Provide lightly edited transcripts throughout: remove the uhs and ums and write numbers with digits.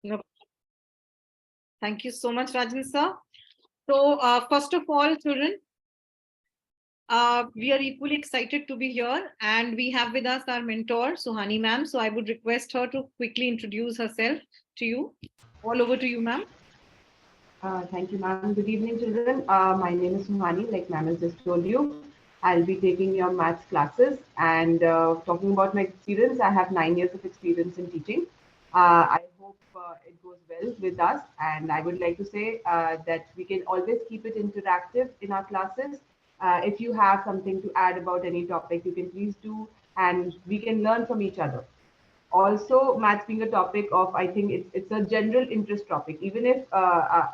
No, thank you so much, Rajan sir. So, first of all, children, we are equally excited to be here, and we have with us our mentor, Suhani ma'am. So, I would request her to quickly introduce herself to you. All over to you, ma'am. Thank you, ma'am. Good evening, children. My name is Suhani, like ma'am has just told you. I'll be taking your maths classes and talking about my experience. I have 9 years of experience in teaching. I hope it goes well with us. And I would like to say that we can always keep it interactive in our classes. If you have something to add about any topic, you can please do, and we can learn from each other. Also, maths being a topic of, I think it's a general interest topic. Even if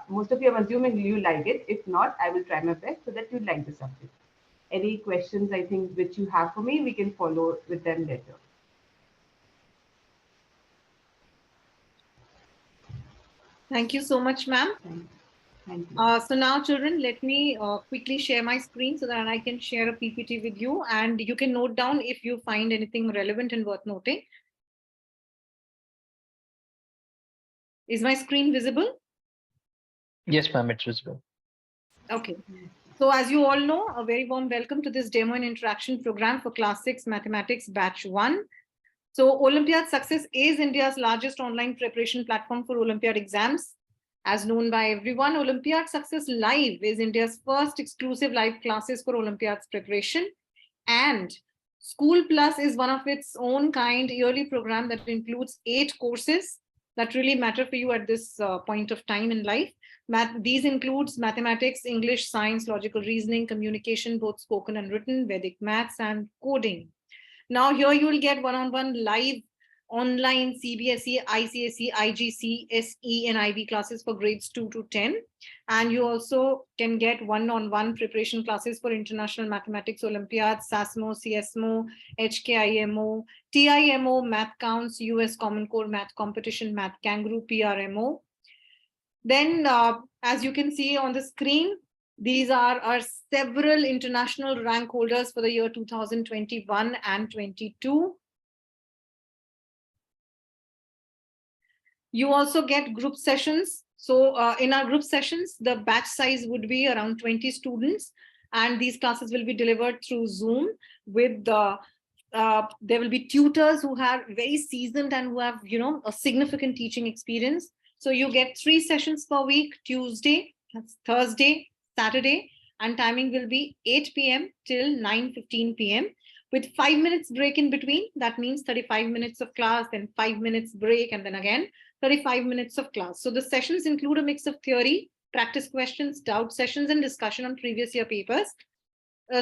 most of you, I'm assuming you like it. If not, I will try my best so that you like the subject. Any questions, I think, which you have for me, we can follow with them later. Thank you so much, ma'am. Thank, thank you. So now, children, let me quickly share my screen so that I can share a PPT with you, and you can note down if you find anything relevant and worth noting. Is my screen visible? Yes, ma'am, it's visible. Okay. So as you all know, a very warm welcome to this demo and interaction program for Class 6 Mathematics Batch 1. So Olympiad Success is India's largest online preparation platform for Olympiad exams. As known by everyone, Olympiad Success Live is India's first exclusive live classes for Olympiad's preparation. And School Plus is one of its own kind yearly program that includes 8 courses that really matter for you at this point of time in life. These includes mathematics, English, science, logical reasoning, communication, both spoken and written, Vedic maths, and coding. Now here you will get one-on-one live online CBSE, ICSE, IGC, SE, and IB classes for grades 2 to 10. And you also can get one-on-one preparation classes for International Mathematics Olympiad, SASMO, CSMO, HKIMO, TIMO, Math Counts, US Common Core Math Competition, Math Kangaroo, PRMO. Then, as you can see on the screen, these are our several international rank holders for the year 2021 and 22. You also get group sessions. So in our group sessions, the batch size would be around 20 students, and these classes will be delivered through Zoom with there will be tutors who are very seasoned and who have, a significant teaching experience. So you get 3 sessions per week: Tuesday, Thursday, Saturday, and timing will be 8 p.m. till 9:15 p.m. with 5 minutes break in between. That means 35 minutes of class, then 5 minutes break, and then again 35 minutes of class. So the sessions include a mix of theory, practice questions, doubt sessions, and discussion on previous year papers.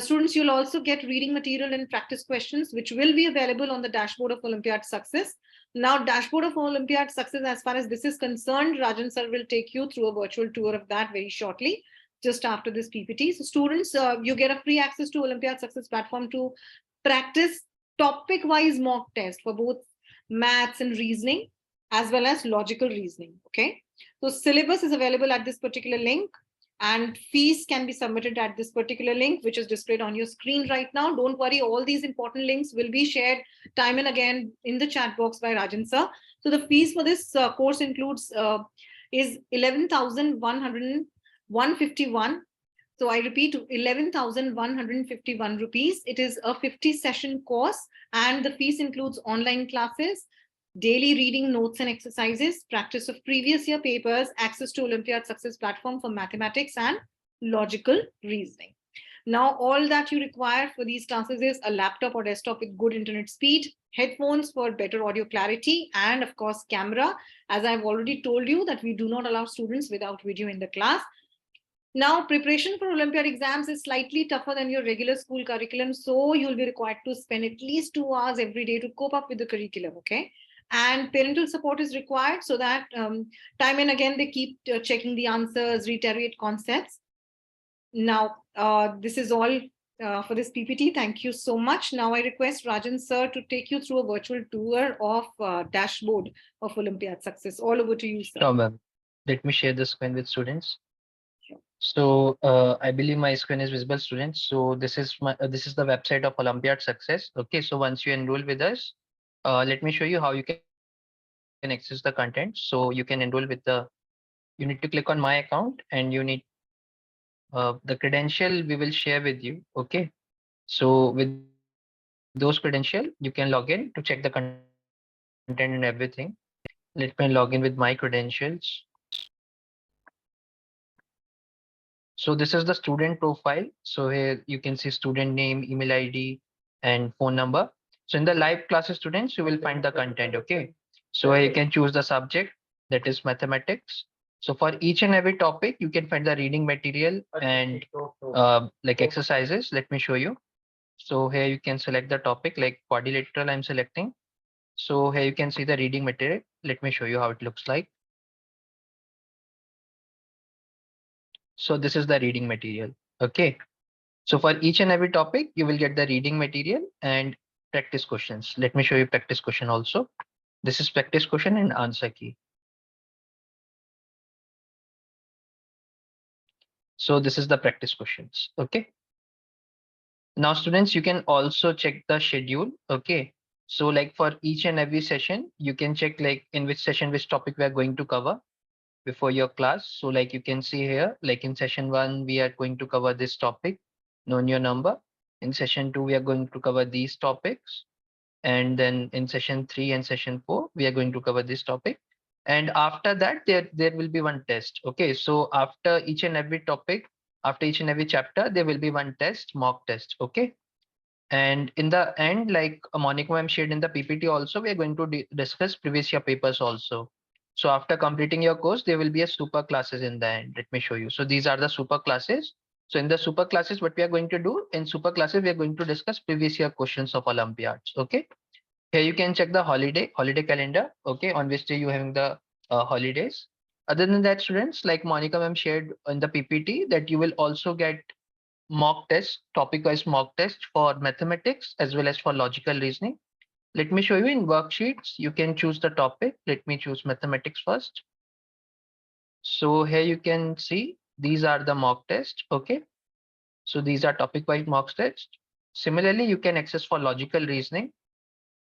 Students, you'll also get reading material and practice questions, which will be available on the dashboard of Olympiad Success. Now, dashboard of Olympiad Success, as far as this is concerned, Rajan sir will take you through a virtual tour of that very shortly, just after this PPT. So students, you get a free access to Olympiad Success platform to practice topic-wise mock test for both maths and reasoning, as well as logical reasoning, okay? So syllabus is available at this particular link, and fees can be submitted at this particular link, which is displayed on your screen right now. Don't worry, all these important links will be shared time and again in the chat box by Rajan sir. So the fees for this course includes is 11,151. So I repeat, 11,151 rupees. It is a 50 session course, and the fees includes online classes, daily reading notes and exercises, practice of previous year papers, access to Olympiad Success platform for mathematics and logical reasoning. Now, all that you require for these classes is a laptop or desktop with good internet speed, headphones for better audio clarity, and of course, camera. As I've already told you that we do not allow students without video in the class. Now, preparation for Olympiad exams is slightly tougher than your regular school curriculum, so you'll be required to spend at least 2 hours every day to cope up with the curriculum, okay? And parental support is required so that time and again they keep checking the answers, reiterate concepts. Now, this is all for this PPT. Thank you so much. Now I request Rajan sir to take you through a virtual tour of dashboard of Olympiad Success. All over to you, sir. Sure, ma'am. Let me share the screen with students. Sure. So I believe my screen is visible, students. So this is the website of Olympiad Success. Okay, so once you enroll with us, let me show you how you can can access the content. So you can enroll with the, you need to click on my account and you need the credential we will share with you. Okay. So with those credential, you can log in to check the content and everything. Let me log in with my credentials. So this is the student profile. So here you can see student name, email ID, and phone number. So in the live classes students, you will find the content. Okay. So here you can choose the subject, that is mathematics. So for each and every topic, you can find the reading material and like exercises. Let me show you. So here you can select the topic like quadrilateral I'm selecting. So here you can see the reading material. Let me show you how it looks like. So this is the reading material. Okay. So for each and every topic, you will get the reading material and practice questions. Let me show you practice question also. This is practice question and answer key. So this is the practice questions. Okay. Now students, you can also check the schedule. Okay. So like for each and every session, you can check like in which session, which topic we are going to cover before your class. So like you can see here, like in session 1, we are going to cover this topic, known your number. In session 2, we are going to cover these topics. And then in session 3 and session 4, we are going to cover this topic. And after that, there will be one test. Okay, so after each and every topic, after each and every chapter, there will be one test, mock test. Okay. And in the end, like Monica ma'am shared in the PPT also, we are going to discuss previous year papers also. So after completing your course, there will be a super classes in the end. Let me show you. So these are the super classes. So in the super classes, what we are going to do in super classes, we are going to discuss previous year questions of Olympiads. Okay. Here you can check the holiday calendar. Okay. On which day you having the holidays. Other than that, students, like Monica ma'am shared in the PPT, that you will also get mock test, topic wise mock test for mathematics as well as for logical reasoning. Let me show you in worksheets. You can choose the topic. Let me choose mathematics first. So here you can see these are the mock tests. Okay. So these are topic wise mock tests. Similarly, you can access for logical reasoning.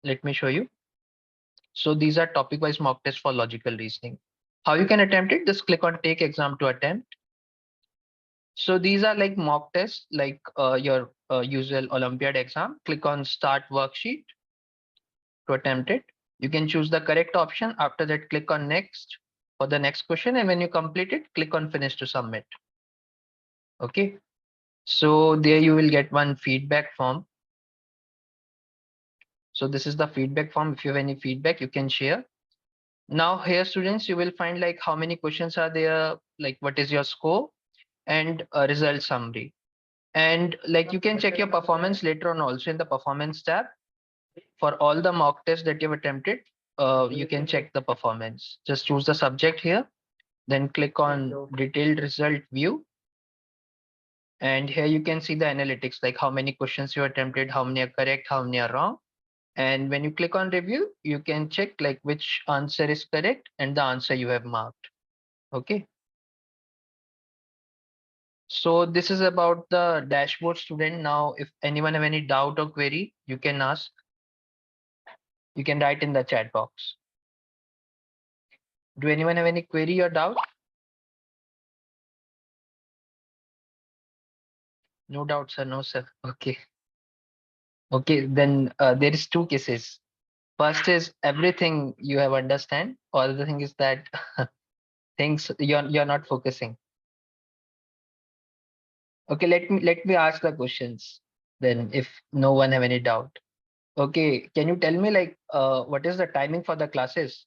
Let me show you. So these are topic wise mock tests for logical reasoning. How you can attempt it? Just click on take exam to attempt. So these are like mock tests, like your usual Olympiad exam. Click on start worksheet to attempt it. You can choose the correct option. After that, click on next for the next question. And when you complete it, click on finish to submit. Okay. So there you will get one feedback form. So this is the feedback form. If you have any feedback, you can share. Now here students, you will find like how many questions are there, like what is your score and a result summary. And like you can check your performance later on also in the performance tab. For all the mock tests that you've attempted, you can check the performance. Just choose the subject here, then click on detailed result view. And here you can see the analytics, like how many questions you attempted, how many are correct, how many are wrong. And when you click on review, you can check like which answer is correct and the answer you have marked. Okay. So this is about the dashboard student. Now, if anyone have any doubt or query, you can ask. You can write in the chat box. Do anyone have any query or doubt? No doubt, sir. No, sir. Okay. Okay. Then there is two cases. First is everything you have understand, or the thing is that things you're not focusing. Okay. Let me ask the questions. Then, if no one have any doubt. Okay. Can you tell me like what is the timing for the classes?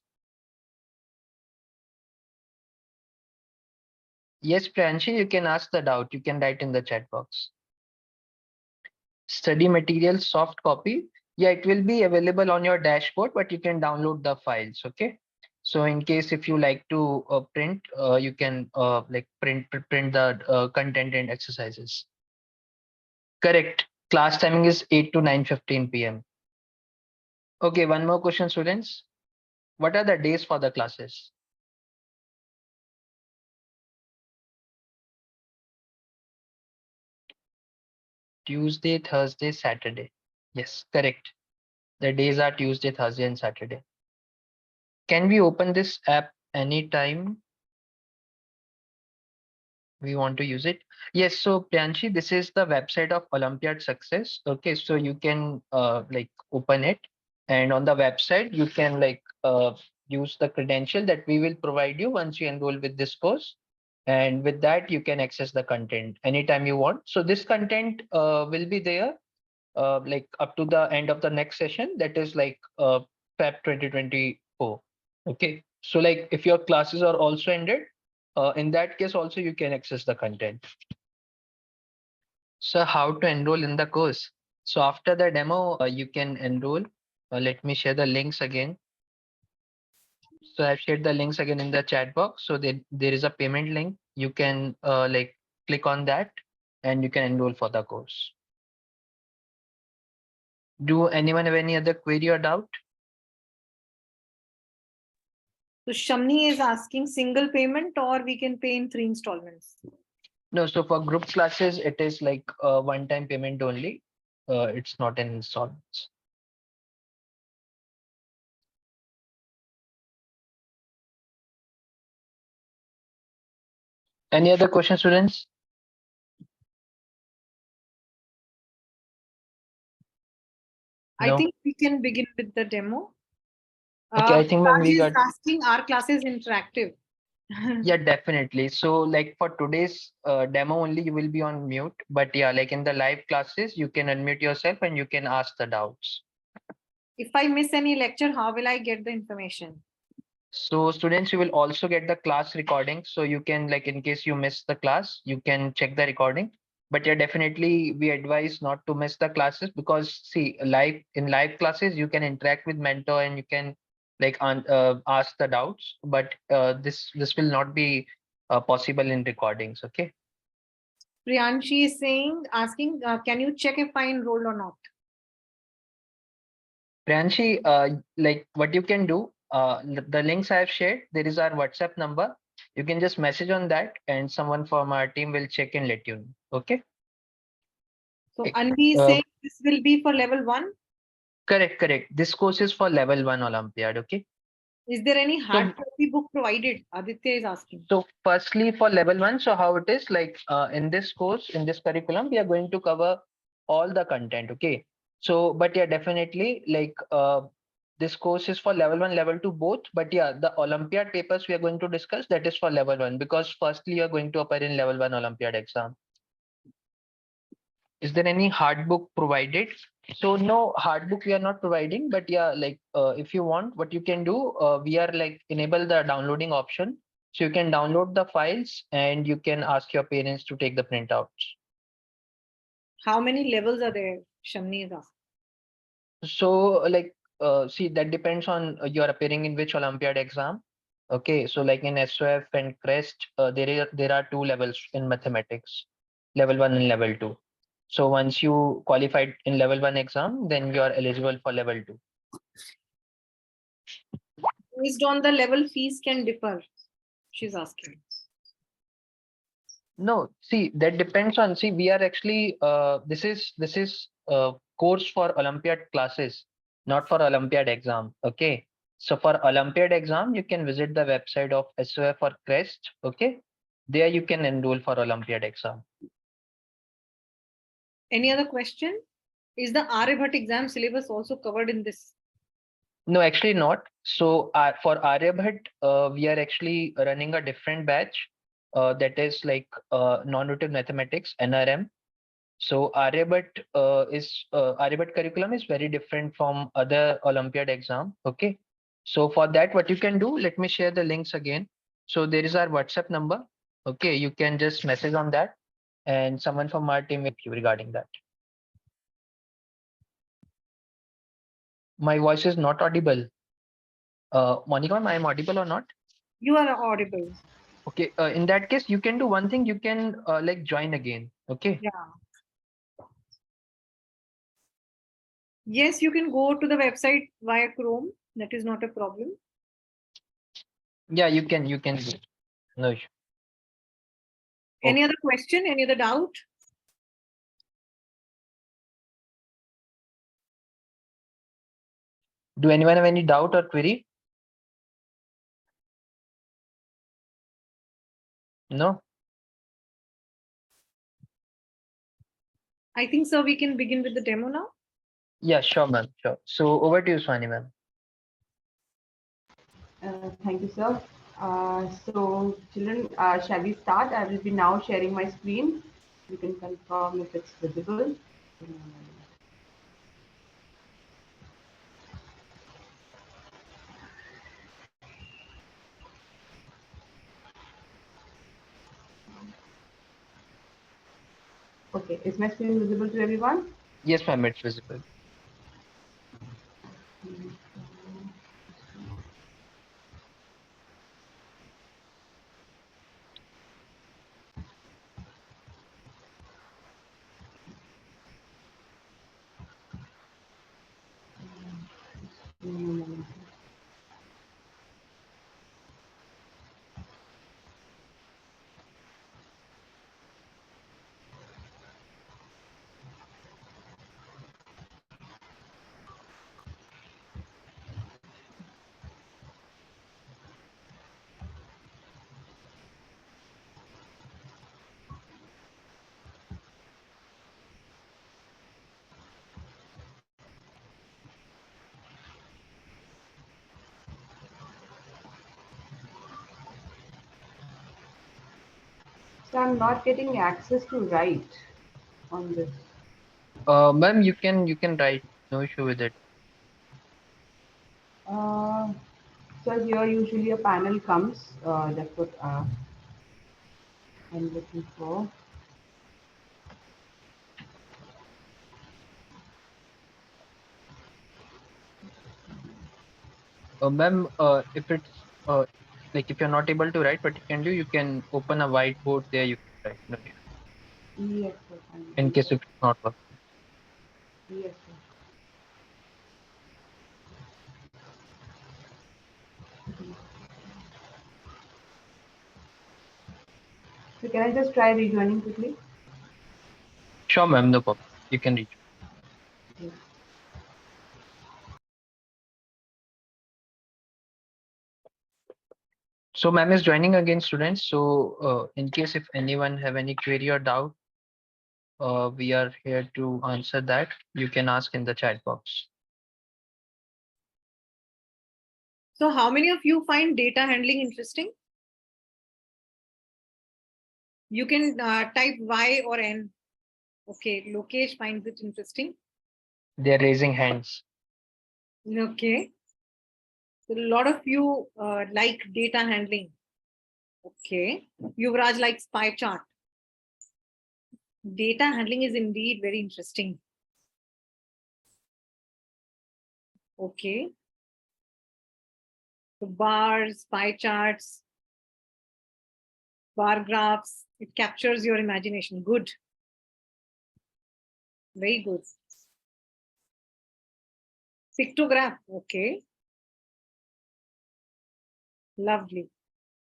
Yes, Pranshi, you can ask the doubt. You can write in the chat box. Study material soft copy. Yeah, it will be available on your dashboard, but you can download the files. Okay. So in case if you like to print, you can like print the content and exercises. Correct. Class timing is 8 to 9:15 p.m. Okay, one more question, students. What are the days for the classes? Tuesday, Thursday, Saturday. Yes, correct. The days are Tuesday, Thursday, and Saturday. Can we open this app anytime we want to use it? Yes. So Priyanshi, this is the website of Olympiad Success. Okay. So you can like open it, and on the website you can like use the credential that we will provide you once you enroll with this course. And with that, you can access the content anytime you want. So this content will be there like up to the end of the next session, that is like Feb 2024. Okay. So like if your classes are also ended, in that case also you can access the content. So how to enroll in the course? So after the demo, you can enroll. Let me share the links again. So I've shared the links again in the chat box. So there is a payment link. You can like click on that and you can enroll for the course. Do anyone have any other query or doubt? So Shamni is asking single payment or we can pay in 3 installments. No, so for group classes, it is like a one-time payment only. It's not an installments. Any other questions, students? I No. think we can begin with the demo. Okay, I think ma'am, we Raj is got, asking, are classes interactive? yeah, definitely. So like for today's demo only, you will be on mute. But yeah, like in the live classes, you can unmute yourself and you can ask the doubts. If I miss any lecture, how will I get the information? So students, you will also get the class recording. So you can like in case you miss the class, you can check the recording. But yeah, definitely we advise not to miss the classes because see, live classes, you can interact with mentor and you can like ask the doubts. But this will not be possible in recordings. Okay. Priyanshi is asking, can you check if I enrolled or not? Priyanshi, like what you can do, the links I have shared, there is our WhatsApp number. You can just message on that and someone from our team will check and let you know. Okay. So Eh, Anvi is saying this will be for level 1. Correct, correct. This course is for level 1 Olympiad. Okay. Is there any So, hard copy book provided? Aditya is asking. so firstly for level 1, so how it is like in this course, in this curriculum, we are going to cover all the content. Okay. So, but yeah, definitely like this course is for level 1, level 2 both. But yeah, the Olympiad papers we are going to discuss, that is for level 1 because firstly you are going to appear in level 1 Olympiad exam. Is there any hard book provided? So no hard book we are not providing, but yeah, like if you want, what you can do, we are like enable the downloading option. So you can download the files and you can ask your parents to take the printouts. How many levels are there? Shamni is asking. So like see, that depends on you're appearing in which Olympiad exam. Okay, so like in SOF and CREST, there are two levels in mathematics, level 1 and level 2. So once you qualified in level 1 exam, then you are eligible for level 2. Based on the level, fees can differ. She's asking. No, see, that depends on, see, we are actually this is course for Olympiad classes, not for Olympiad exam. Okay. So for Olympiad exam, you can visit the website of SOF or CREST. Okay. There you can enroll for Olympiad exam. Any other question? Is the Aryabhat exam syllabus also covered in this? No, actually not. So for Aryabhat, we are actually running a different batch that is like non-routine mathematics, NRM. So Aryabhat curriculum is very different from other Olympiad exam. Okay. So for that, what you can do, let me share the links again. So there is our WhatsApp number. Okay. You can just message on that and someone from our team will help you regarding that. My voice is not audible. Monica, I am audible or not? You are audible. Okay. In that case, you can do one thing. You can like join again. Okay. Yeah. Yes, you can go to the website via Chrome. That is not a problem. Yeah, you can. You can do it. No issue. Any other question? Any other doubt? Do anyone have any doubt or query? No? I think, sir, we can begin with the demo now. Yeah, sure, ma'am. Sure. So over to you, Swani, ma'am. Thank you, sir. So, children, shall we start? I will be now sharing my screen. You can confirm if it's visible. Okay, is my screen visible to everyone? Yes, ma'am, it's visible. Mm. So I'm not getting access to write on this. Ma'am, you can write. No issue with it. Uh, so here usually a panel comes. That's what I'm looking for. Ma'am, if it's like if you're not able to write, what you can do, you can open a whiteboard there. You can write. No issue. Yes, sir. I'm In doing case if it's not working. that. Yes, sir. So can I just try rejoining quickly? Sure, ma'am. No problem. You can reach. Yes. So, ma'am is joining again, students. So, in case if anyone have any query or doubt, we are here to answer that. You can ask in the chat box. So how many of you find data handling interesting? You can type Y or N. Okay, Lokesh finds it interesting. They're raising hands. Okay. So a lot of you like data handling. Okay. Yuvraj likes pie chart. Data handling is indeed very interesting. Okay. So bars, pie charts, bar graphs, it captures your imagination. Good. Very good. Pictograph. Okay. Lovely.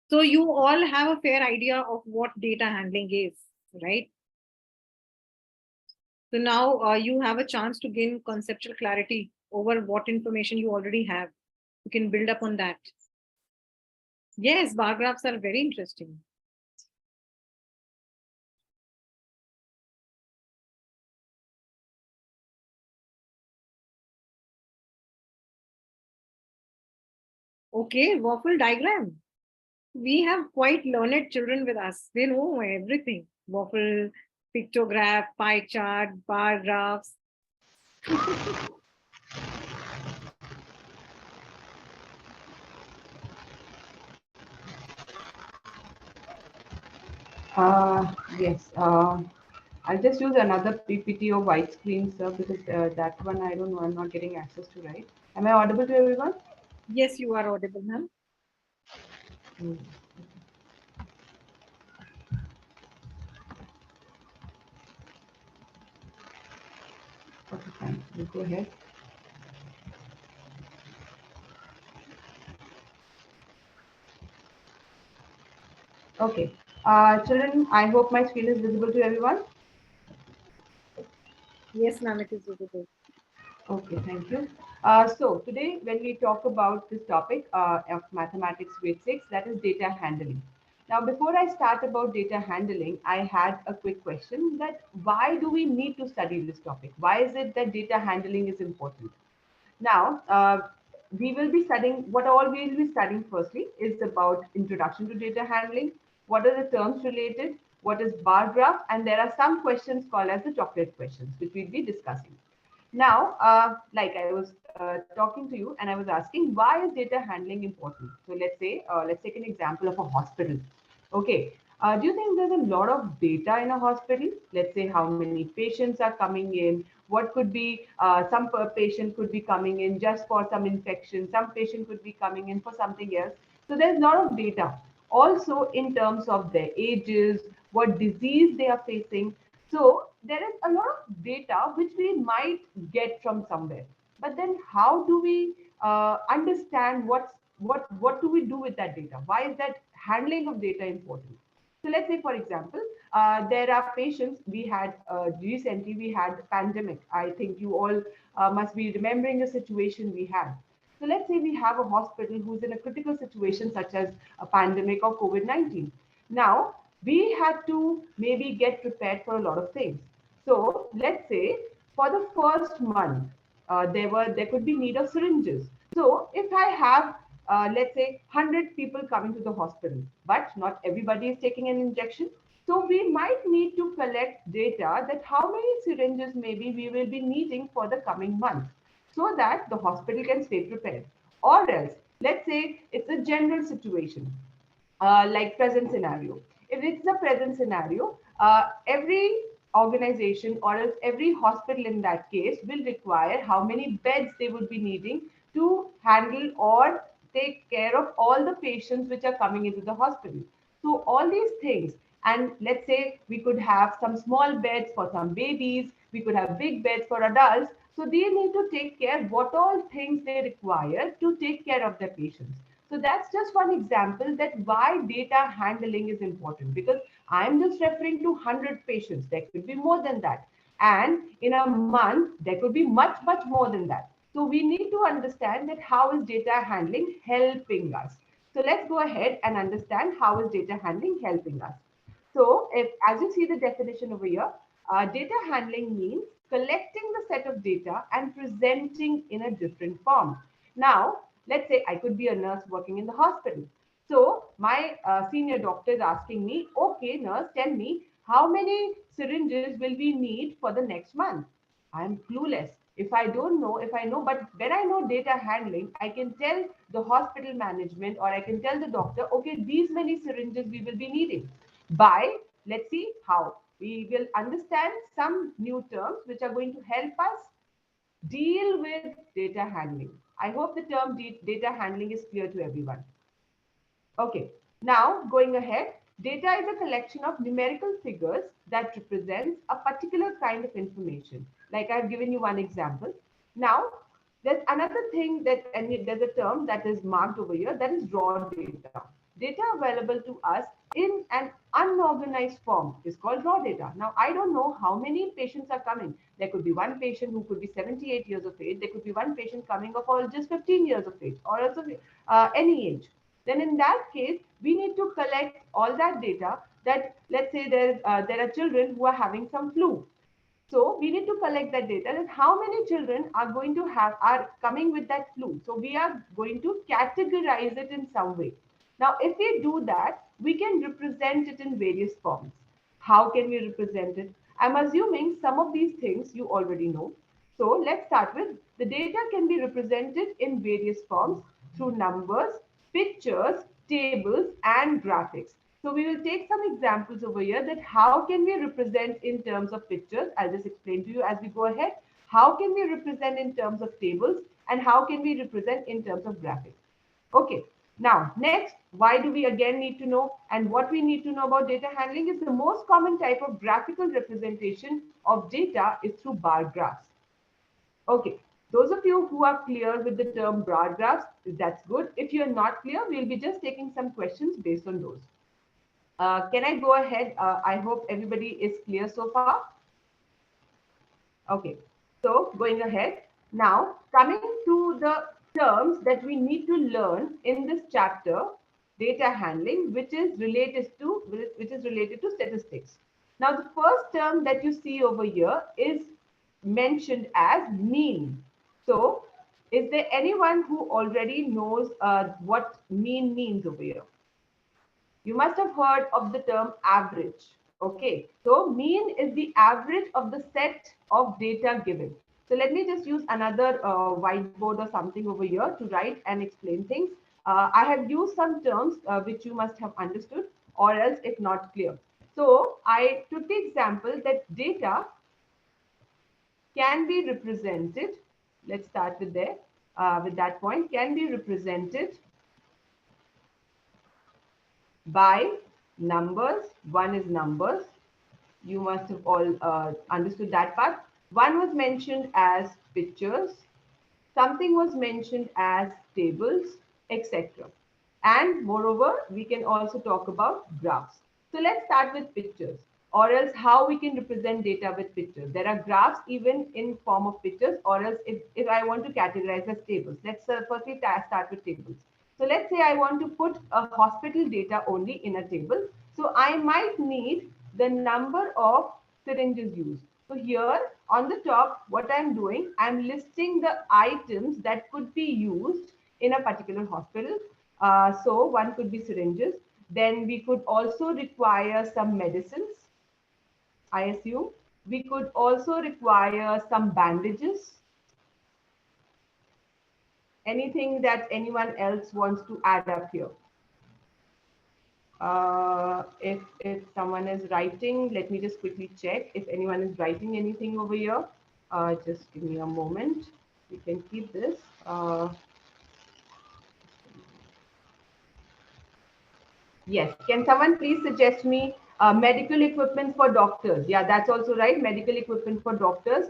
So you all have a fair idea of what data handling is, right? So now you have a chance to gain conceptual clarity over what information you already have. You can build up on that. Yes, bar graphs are very interesting. Okay, waffle diagram. We have quite learned children with us. They know everything. Waffle, pictograph, pie chart, bar graphs. Yes. I'll just use another PPT or white screen, sir, because that one I don't know. I'm not getting access to, right? Am I audible to everyone? Yes, you are audible, ma'am. Mm. Okay, fine. You go ahead. Okay. Children, I hope my screen is visible to everyone. Yes, ma'am, it is visible. Okay, thank you. So today, when we talk about this topic of mathematics grade 6, that is data handling. Now, before I start about data handling, I had a quick question that why do we need to study this topic? Why is it that data handling is important? Now, we will be studying what all we will be studying firstly is about introduction to data handling, what are the terms related, what is bar graph, and there are some questions called as the chocolate questions, which we'll be discussing. Now, like I was talking to you and I was asking, why is data handling important? So let's take an example of a hospital. Okay. Do you think there's a lot of data in a hospital? Let's say how many patients are coming in. What could be some patient could be coming in just for some infection. Some patient could be coming in for something else. So there's a lot of data. Also in terms of their ages, what disease they are facing. So there is a lot of data which we might get from somewhere. But then how do we understand what do we do with that data? Why is that handling of data important? So let's say, for example, there are patients. We had recently we had pandemic. I think you all must be remembering the situation we had. So let's say we have a hospital who's in a critical situation such as a pandemic or COVID-19. Now we had to maybe get prepared for a lot of things. So let's say for the first month, there could be need of syringes. So if I have let's say 100 people coming to the hospital, but not everybody is taking an injection. So we might need to collect data that how many syringes maybe we will be needing for the coming month so that the hospital can stay prepared. Or else, let's say it's a general situation like present scenario. If it's the present scenario, every organization or else every hospital in that case will require how many beds they would be needing to handle or take care of all the patients which are coming into the hospital. So all these things, and let's say we could have some small beds for some babies, we could have big beds for adults. So they need to take care what all things they require to take care of their patients. So that's just one example that why data handling is important, because I'm just referring to 100 patients. There could be more than that. And in a month, there could be much, much more than that. So we need to understand that how is data handling helping us. So let's go ahead and understand how is data handling helping us. So if, as you see the definition over here, data handling means collecting the set of data and presenting in a different form. Now, let's say I could be a nurse working in the hospital. So my senior doctor is asking me, okay, nurse, tell me how many syringes will we need for the next month? I'm clueless. If I don't know, if I know, but when I know data handling, I can tell the hospital management or I can tell the doctor, okay, these many syringes we will be needing. By, let's see how. We will understand some new terms which are going to help us deal with data handling. I hope the term data handling is clear to everyone. Okay, now going ahead, data is a collection of numerical figures that represents a particular kind of information. Like I've given you one example. Now, there's another thing that, and there's a term that is marked over here, that is raw data. Data available to us in an unorganized form is called raw data. Now, I don't know how many patients are coming. There could be one patient who could be 78 years of age. There could be one patient coming of all just 15 years of age or also any age. Then in that case, we need to collect all that data that let's say there are children who are having some flu. So we need to collect that data and how many children are coming with that flu. So we are going to categorize it in some way. Now, if we do that, we can represent it in various forms. How can we represent it? I'm assuming some of these things you already know. So let's start with the data can be represented in various forms through numbers, pictures, tables, and graphics. So we will take some examples over here that how can we represent in terms of pictures. I'll just explain to you as we go ahead. How can we represent in terms of tables and how can we represent in terms of graphics? Okay. Now, next, why do we again need to know? And what we need to know about data handling is the most common type of graphical representation of data is through bar graphs. Okay, those of you who are clear with the term bar graphs, that's good. If you're not clear, we'll be just taking some questions based on those. Can I go ahead? I hope everybody is clear so far. Okay, so going ahead. Now, coming to the terms that we need to learn in this chapter, data handling, which is related to statistics. Now, the first term that you see over here is mentioned as mean. So, is there anyone who already knows what mean means over here? You must have heard of the term average. Okay, so mean is the average of the set of data given. So let me just use another whiteboard or something over here to write and explain things. I have used some terms which you must have understood, or else if not clear. So I took the example that data can be represented. Let's start with there. With that point, can be represented by numbers. One is numbers. You must have all understood that part. One was mentioned as pictures. Something was mentioned as tables, etc. And moreover, we can also talk about graphs. So let's start with pictures, or else how we can represent data with pictures. There are graphs even in form of pictures, or else if I want to categorize as tables. Let's firstly start with tables. So let's say I want to put a hospital data only in a table. So I might need the number of syringes used. So here on the top, what I'm doing, I'm listing the items that could be used in a particular hospital. So one could be syringes. Then we could also require some medicines, I assume. We could also require some bandages. Anything that anyone else wants to add up here? If someone is writing, let me just quickly check if anyone is writing anything over here. Just give me a moment. We can keep this. Yes, can someone please suggest me medical equipment for doctors? Yeah, that's also right. Medical equipment for doctors.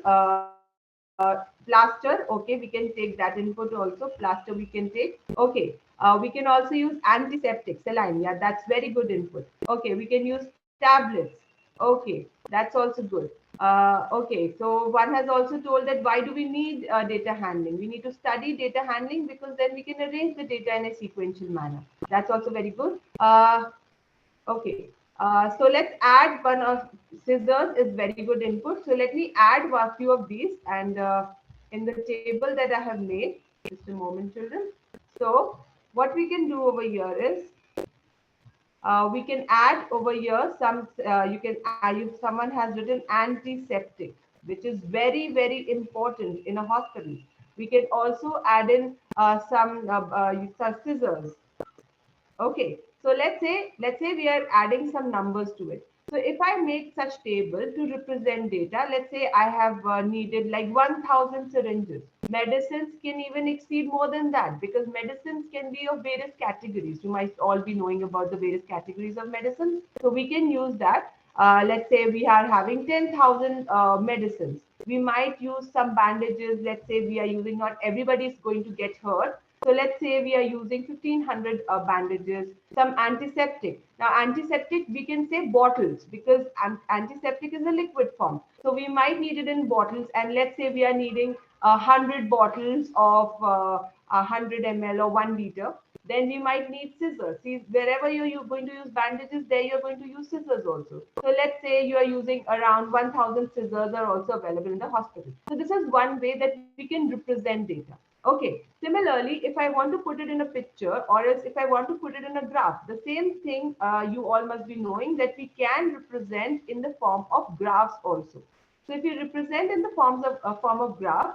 Plaster, okay, we can take that input also. Plaster we can take. Okay, we can also use antiseptic, saline. Yeah, that's very good input. Okay, we can use tablets. Okay, that's also good. Okay, so one has also told that why do we need data handling? We need to study data handling because then we can arrange the data in a sequential manner. That's also very good. Okay, so let's add one of scissors is very good input. So let me add a few of these and in the table that I have made, just a moment, children. So what we can do over here is we can add over here some, you can add, if someone has written antiseptic, which is very, very important in a hospital. We can also add in some scissors. Okay, so let's say we are adding some numbers to it. So if I make such table to represent data, let's say I have needed like 1000 syringes. Medicines can even exceed more than that because medicines can be of various categories. You might all be knowing about the various categories of medicines. So we can use that. Let's say we are having 10,000 medicines. We might use some bandages. Let's say we are using, not everybody is going to get hurt. So let's say we are using 1500 bandages, some antiseptic. Now antiseptic, we can say bottles because antiseptic is a liquid form. So we might need it in bottles, and let's say we are needing 100 bottles of 100 ml or 1 liter. Then we might need scissors. See, wherever you're going to use bandages, there you're going to use scissors also. So let's say you are using around 1000 scissors are also available in the hospital. So this is one way that we can represent data. Okay, similarly, if I want to put it in a picture or else if I want to put it in a graph, the same thing you all must be knowing that we can represent in the form of graphs also. So if you represent in the form of graph,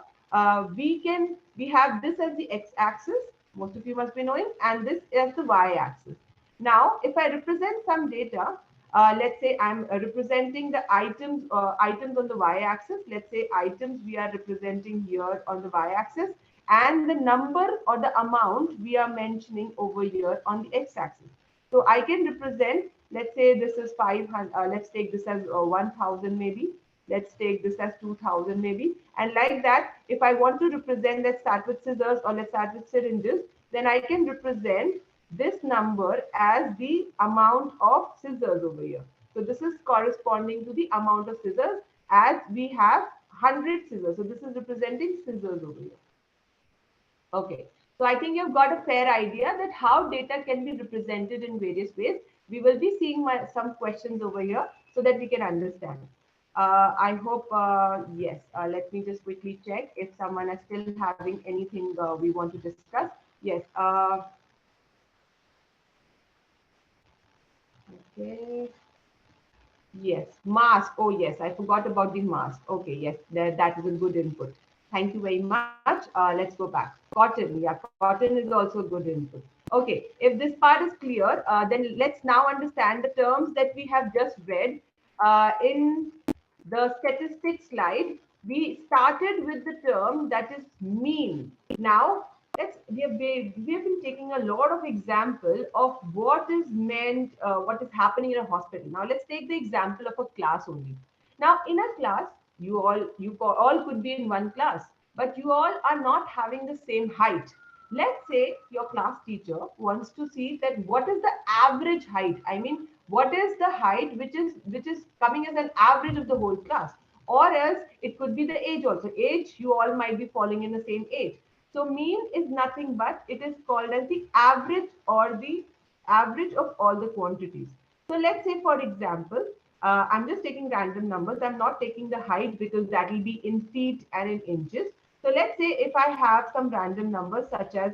we have this as the x-axis, most of you must be knowing, and this is the y-axis. Now, if I represent some data, let's say I'm representing the items on the y-axis. Let's say items we are representing here on the y-axis, and the number or the amount we are mentioning over here on the x-axis. So I can represent, let's say this is 500, let's take this as 1000 maybe. Let's take this as 2000 maybe. And like that, if I want to represent, let's start with scissors or let's start with syringes, then I can represent this number as the amount of scissors over here. So this is corresponding to the amount of scissors as we have 100 scissors. So this is representing scissors over here. Okay, So I think you've got a fair idea that how data can be represented in various ways. We will be seeing some questions over here so that we can understand. I hope, yes, let me just quickly check if someone is still having anything we want to discuss. Yes. Okay. Yes, mask. Oh, yes, I forgot about the mask. Okay, yes, that is a good input. Thank you very much. Let's go back. Cotton. Yeah, cotton is also a good input. Okay, if this part is clear, then let's now understand the terms that we have just read in the statistics slide. We started with the term that is mean. Now, we have been taking a lot of example of what is meant, what is happening in a hospital. Now, let's take the example of a class only. Now, in a class, you all could be in one class, but you all are not having the same height. Let's say your class teacher wants to see that what is the average height. I mean, what is the height which is coming as an average of the whole class, or else it could be the age also. Age, you all might be falling in the same age. So mean is nothing but it is called as the average or the average of all the quantities. So let's say, for example, I'm just taking random numbers. I'm not taking the height because that will be in feet and in inches. So let's say if I have some random numbers such as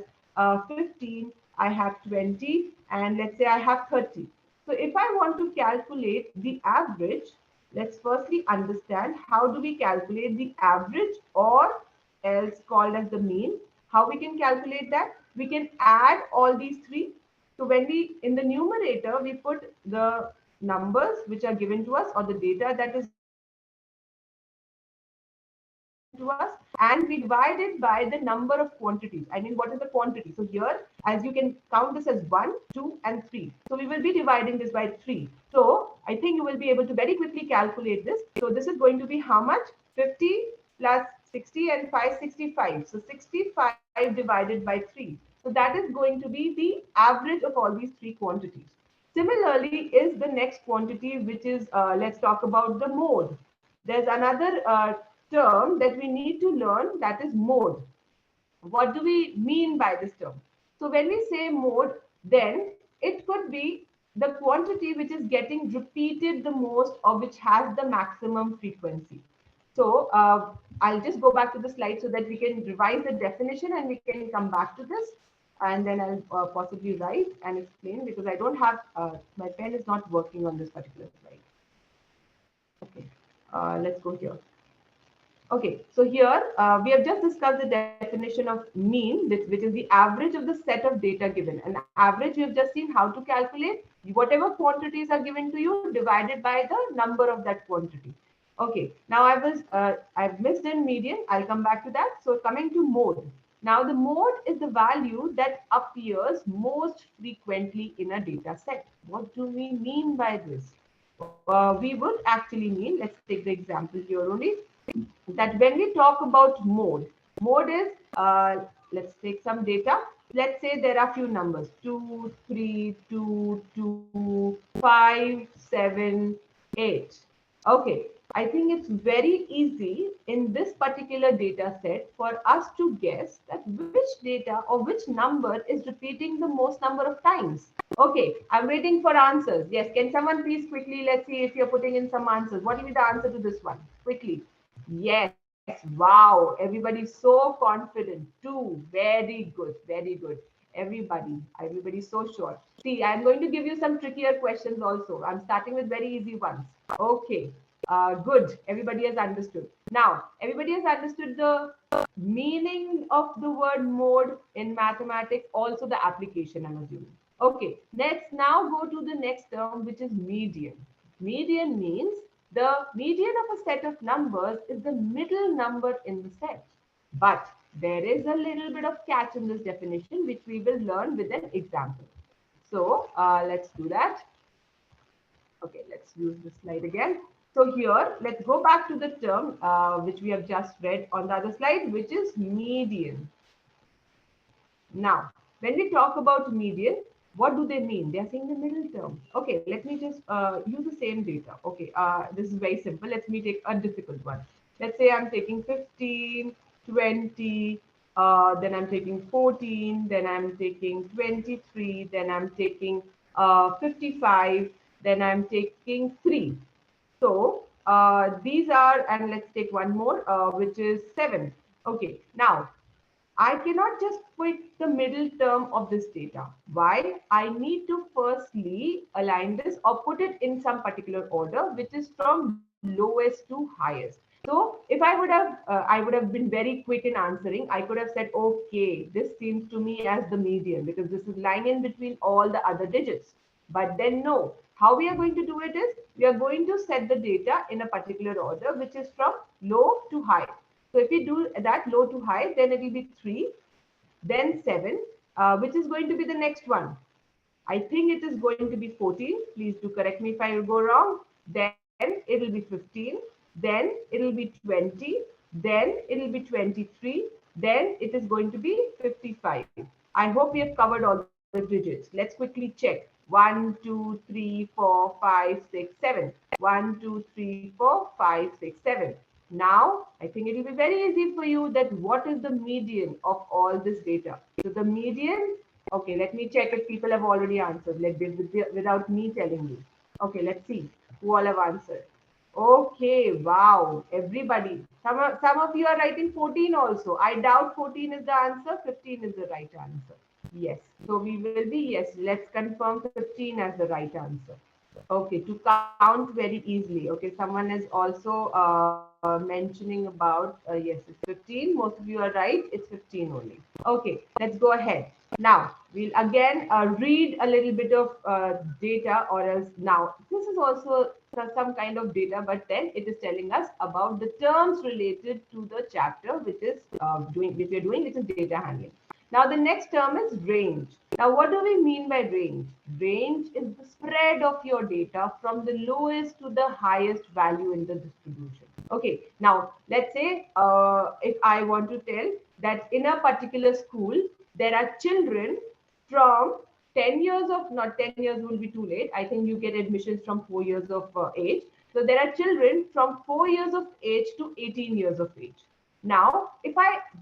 15, I have 20, and let's say I have 30. So if I want to calculate the average, let's firstly understand how do we calculate the average, or else called as the mean. How we can calculate that? We can add all these three. So when we, in the numerator, we put the numbers which are given to us, or the data that is given to us, and we divide it by the number of quantities. I mean, what is the quantity? So here, as you can count this as 1, 2, and 3. So we will be dividing this by 3. So I think you will be able to very quickly calculate this. So this is going to be how much? 50 plus 60 and 565. So 65 divided by 3. So that is going to be the average of all these three quantities. Similarly is the next quantity, which is, let's talk about the mode. There's another term that we need to learn, that is mode. What do we mean by this term? So when we say mode, then it could be the quantity which is getting repeated the most or which has the maximum frequency. So I'll just go back to the slide so that we can revise the definition and we can come back to this. And then I'll possibly write and explain, because I don't have, my pen is not working on this particular slide. Okay, let's go here. Okay, so here we have just discussed the definition of mean, which is the average of the set of data given. An average, you have just seen how to calculate whatever quantities are given to you divided by the number of that quantity. Okay, now I've missed in median. I'll come back to that. So coming to mode. Now the mode is the value that appears most frequently in a data set. What do we mean by this? We would actually mean, let's take the example here only, that when we talk about mode is, let's take some data. Let's say there are few numbers, 2, 3, 2, 2, 5, 7, 8. Okay, I think it's very easy in this particular data set for us to guess that which data or which number is repeating the most number of times. Okay, I'm waiting for answers. Yes, can someone please quickly, let's see if you're putting in some answers. What will be the answer to this one? Quickly. Yes, wow, everybody's so confident. 2, very good, very good. Everybody's so sure. See, I'm going to give you some trickier questions also. I'm starting with very easy ones. Okay, good. Everybody has understood. Now, everybody has understood the meaning of the word mode in mathematics, also the application, I'm assuming. Okay, let's now go to the next term, which is median. Median means the median of a set of numbers is the middle number in the set. But there is a little bit of catch in this definition, which we will learn with an example. So let's do that. Okay, let's use this slide again. So here, let's go back to the term which we have just read on the other slide, which is median. Now, when we talk about median, what do they mean? They are saying the middle term. Okay, let me just use the same data. Okay, this is very simple. Let me take a difficult one. Let's say I'm taking 15, 20, then I'm taking 14, then I'm taking 23, then I'm taking 55, then I'm taking 3. So these are, and let's take one more, which is 7. Okay, now I cannot just pick the middle term of this data. Why? I need to firstly align this or put it in some particular order, which is from lowest to highest. So if I would have been very quick in answering. I could have said, okay, this seems to me as the median because this is lying in between all the other digits. But then no, how we are going to do it is we are going to set the data in a particular order, which is from low to high. So if we do that low to high, then it will be 3, then 7, which is going to be the next one. I think it is going to be 14. Please do correct me if I go wrong. Then it will be 15. Then it will be 20. Then it will be 23. Then it is going to be 55. I hope we have covered all the digits. Let's quickly check. 1, 2, 3, 4, 5, 6, 7. 1, 2, 3, 4, 5, 6, 7. Now, I think it will be very easy for you that what is the median of all this data. So the median, okay, let me check if people have already answered without me telling you. Okay, let's see who all have answered. Okay, wow, everybody. Some of you are writing 14 also. I doubt 14 is the answer, 15 is the right answer. Yes, so we will be, yes, let's confirm 15 as the right answer. Okay, to count very easily. Okay, someone is also mentioning about, yes, it's 15. Most of you are right. It's 15 only. Okay, let's go ahead. Now, we'll again read a little bit of data or else now. This is also some kind of data, but then it is telling us about the terms related to the chapter, which we're doing, which is data handling. Now, the next term is range. Now, what do we mean by range? Range is the spread of your data from the lowest to the highest value in the distribution. Okay, now let's say if I want to tell that in a particular school, there are children from 10 years of, not 10 years will be too late. I think you get admissions from 4 years of age. So there are children from 4 years of age to 18 years of age. Now,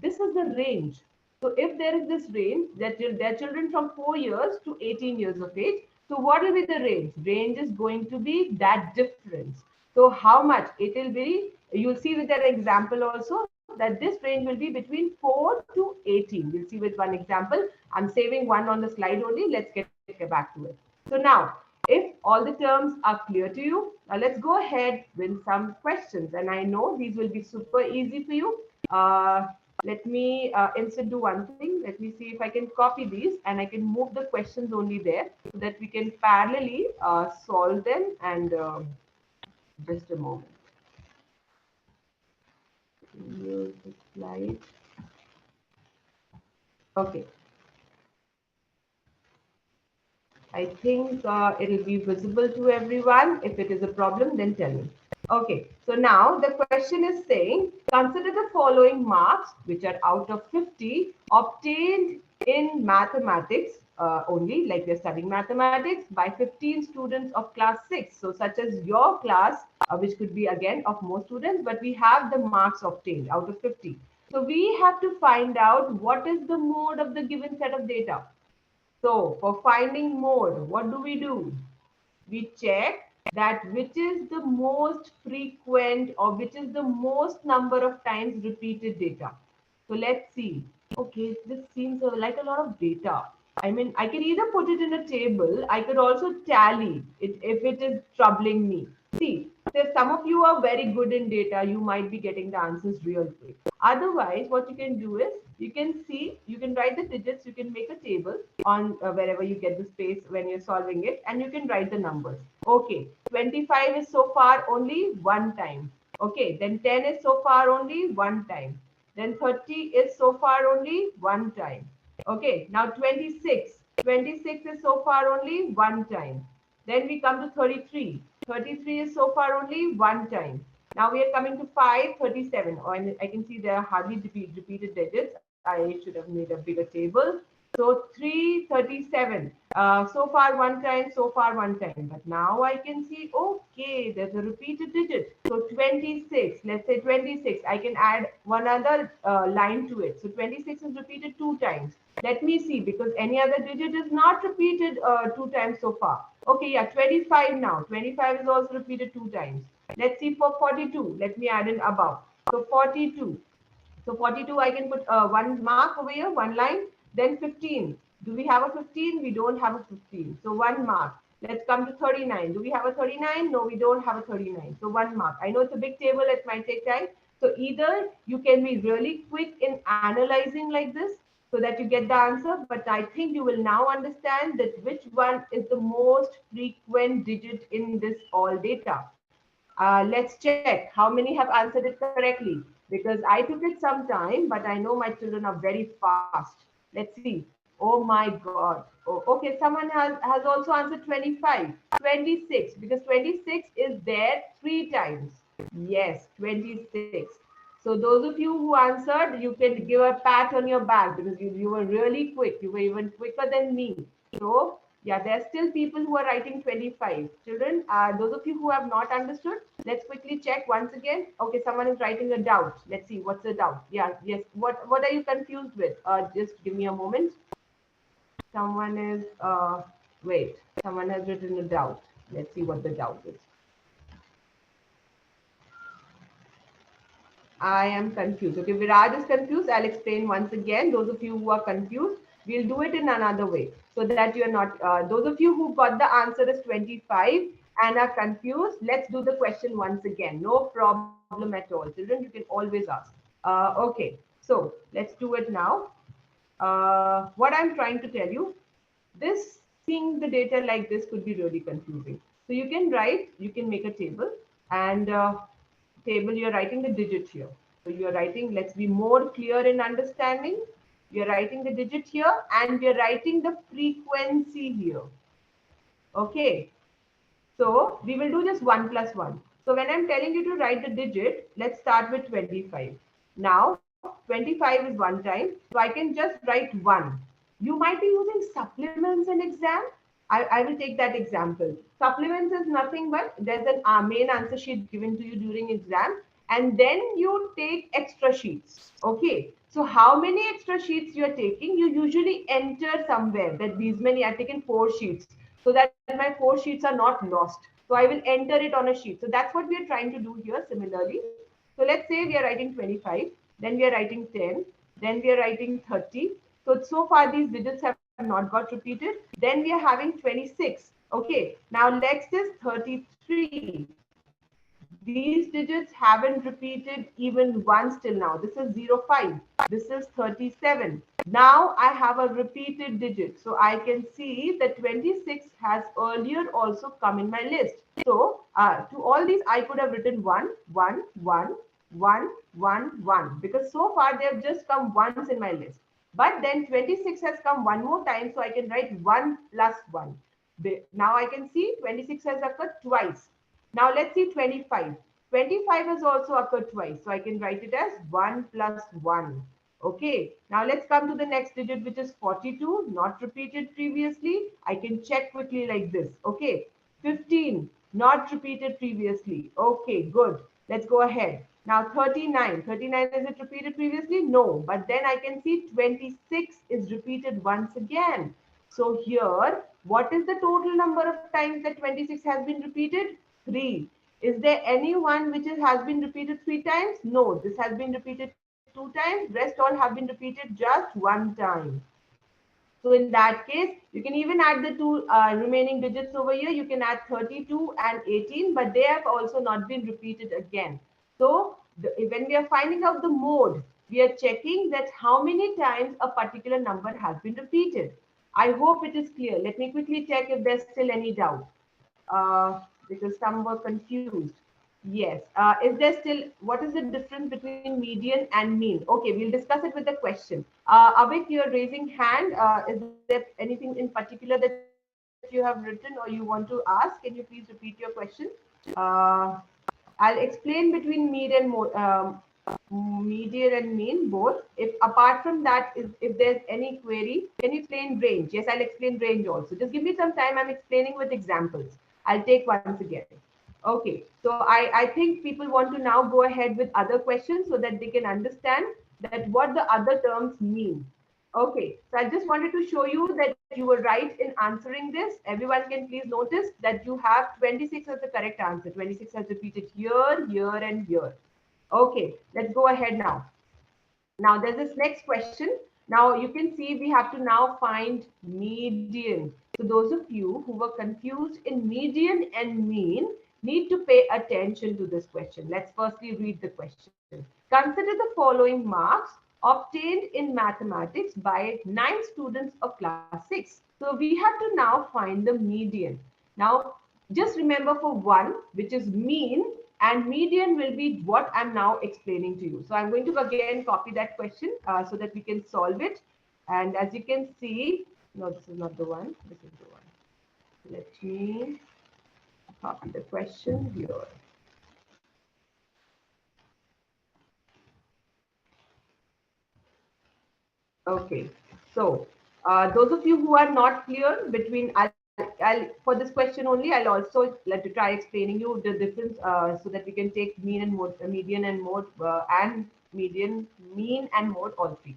this is the range. So if there is this range that there are children from 4 years to 18 years of age, so what will be the range? Range is going to be that difference. So how much? It will be, you'll see with that example also that this range will be between 4 to 18. We'll see with one example. I'm saving one on the slide only. Let's get back to it. So now, if all the terms are clear to you, now let's go ahead with some questions. And I know these will be super easy for you. Let me instead do one thing. Let me see if I can copy these and I can move the questions only there so that we can parallelly solve them. And just a moment. Use the slide. Okay. I think it'll be visible to everyone. If it is a problem, then tell me. Okay, so now the question is saying, consider the following marks, which are out of 50, obtained in mathematics only, like we're studying mathematics, by 15 students of class 6. So such as your class, which could be again of more students, but we have the marks obtained out of 50. So we have to find out what is the mode of the given set of data. So for finding mode, what do? We check that which is the most frequent or which is the most number of times repeated data. So let's see. Okay, this seems like a lot of data. I mean, I can either put it in a table, I could also tally it if it is troubling me. See, if some of you are very good in data, you might be getting the answers real quick. Otherwise, what you can do is you can see, you can write the digits, you can make a table on wherever you get the space when you're solving it, and you can write the numbers. Okay, 25 is so far only one time. Okay, then 10 is so far only one time. Then 30 is so far only one time. Okay, now 26. 26 is so far only one time. Then we come to 33. 33 is so far only one time. Now we are coming to 5, 37. Oh, and I can see there are hardly repeated digits. I should have made a bigger table. So 337. So far one time, so far one time. But now I can see, okay, there's a repeated digit. So 26, let's say 26. I can add one other line to it. So 26 is repeated two times. Let me see, because any other digit is not repeated two times so far. Okay, yeah, 25 now. 25 is also repeated two times. Let's see for 42. Let me add in above. So 42. So 42, I can put one mark over here, one line. Then 15. Do we have a 15? We don't have a 15. So one mark. Let's come to 39. Do we have a 39? No, we don't have a 39. So one mark. I know it's a big table. It might take time. So either you can be really quick in analyzing like this so that you get the answer. But I think you will now understand that which one is the most frequent digit in this all data. Let's check how many have answered it correctly, because I took it some time, but I know my children are very fast. Let's see. Oh my God. Oh, okay, someone has also answered 25, 26, because 26 is there three times. Yes, 26. So those of you who answered, you can give a pat on your back because you were really quick. You were even quicker than me. So yeah, there's still people who are writing 25. Children, those of you who have not understood, let's quickly check once again. Okay, someone is writing a doubt. Let's see, what's the doubt? Yeah, yes. What are you confused with? Just give me a moment. Someone is, wait, someone has written a doubt. Let's see what the doubt is. I am confused. Okay, Viraj is confused. I'll explain once again. Those of you who are confused, we'll do it in another way so that you're not, those of you who got the answer is 25 and are confused, let's do the question once again. No problem at all. Children, you can always ask. Okay, so let's do it now. What I'm trying to tell you, this seeing the data like this could be really confusing. So you can write, you can make a table, and table, you're writing the digit here. So you're writing, let's be more clear in understanding. You're writing the digit here and we're writing the frequency here. Okay. So we will do just 1 plus 1. So when I'm telling you to write the digit, let's start with 25. Now 25 is one time. So I can just write 1. You might be using supplements in exam. I will take that example. Supplements is nothing but there's an main answer sheet given to you during exam, and then you take extra sheets. Okay. So how many extra sheets you're taking, you usually enter somewhere that these many, I've taken 4 sheets so that my 4 sheets are not lost. So I will enter it on a sheet. So that's what we are trying to do here similarly. So let's say we are writing 25, then we are writing 10, then we are writing 30. So far these digits have not got repeated. Then we are having 26. Okay, now next is 33. These digits haven't repeated even once till now. This is 05. This is 37. Now I have a repeated digit. So I can see that 26 has earlier also come in my list. So to all these, I could have written 1, 1, 1, 1, 1, 1, because so far they have just come once in my list. But then 26 has come one more time. So I can write 1 plus 1. Now I can see 26 has occurred twice. Now let's see 25. 25 has also occurred twice. So I can write it as 1 plus 1. Okay. Now let's come to the next digit, which is 42, not repeated previously. I can check quickly like this. Okay. 15, not repeated previously. Okay, good. Let's go ahead. Now 39. 39, is it repeated previously? No. But then I can see 26 is repeated once again. So here, what is the total number of times that 26 has been repeated? 3. Is there any one which has been repeated 3 times? No, this has been repeated 2 times. Rest all have been repeated just 1 time. So in that case, you can even add the 2 remaining digits over here. You can add 32 and 18, but they have also not been repeated again. So when we are finding out the mode, we are checking that how many times a particular number has been repeated. I hope it is clear. Let me quickly check if there's still any doubt, because some were confused. Yes. Is there still, what is the difference between median and mean? Okay, we'll discuss it with the question. Avik, you're raising hand. Is there anything in particular that you have written or you want to ask? Can you please repeat your question? I'll explain between mean and median and mean both. If apart from that, if there's any query, can you explain range? Yes, I'll explain range also. Just give me some time. I'm explaining with examples. I'll take once again. Okay, so I think people want to now go ahead with other questions so that they can understand that what the other terms mean. Okay, so I just wanted to show you that you were right in answering this. Everyone can please notice that you have 26 as the correct answer. 26 has repeated here, here, and here. Okay, let's go ahead now. Now there's this next question. Now you can see we have to now find median. So those of you who were confused in median and mean need to pay attention to this question. Let's firstly read the question. Consider the following marks obtained in mathematics by 9 students of class 6. So we have to now find the median. Now just remember for one, which is mean, and median will be what I'm now explaining to you. So I'm going to again copy that question so that we can solve it. And as you can see, no, this is not the one. This is the one. Let me copy the question here. Okay, so those of you who are not clear between, I'll for this question only, I'll also let to try explaining you the difference so that we can take mean and mode, median and mode, and median, mean and mode, all three.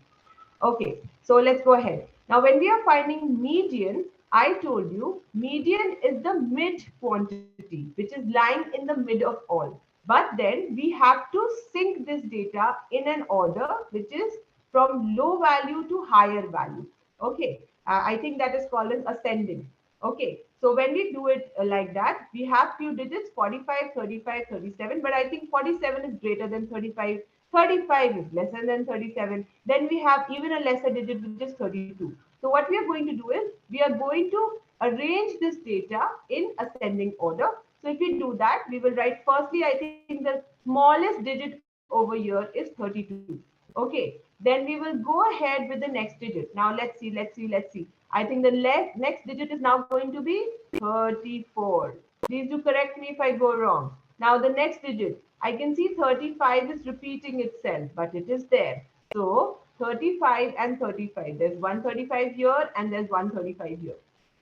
Okay, so let's go ahead. Now, when we are finding median, I told you median is the mid quantity, which is lying in the mid of all. But then we have to sync this data in an order, which is from low value to higher value. Okay, I think that is called as ascending. Okay, so when we do it like that, we have few digits 45, 35, 37, but I think 47 is greater than 35. 35 is lesser than 37. Then we have even a lesser digit, which is 32. So what we are going to do is we are going to arrange this data in ascending order. So if we do that, we will write firstly, I think the smallest digit over here is 32. Okay, then we will go ahead with the next digit. Now let's see. I think the next digit is now going to be 34. Please do correct me if I go wrong. Now the next digit, I can see 35 is repeating itself, but it is there. So 35 and 35. There's 135 here and there's 135 here.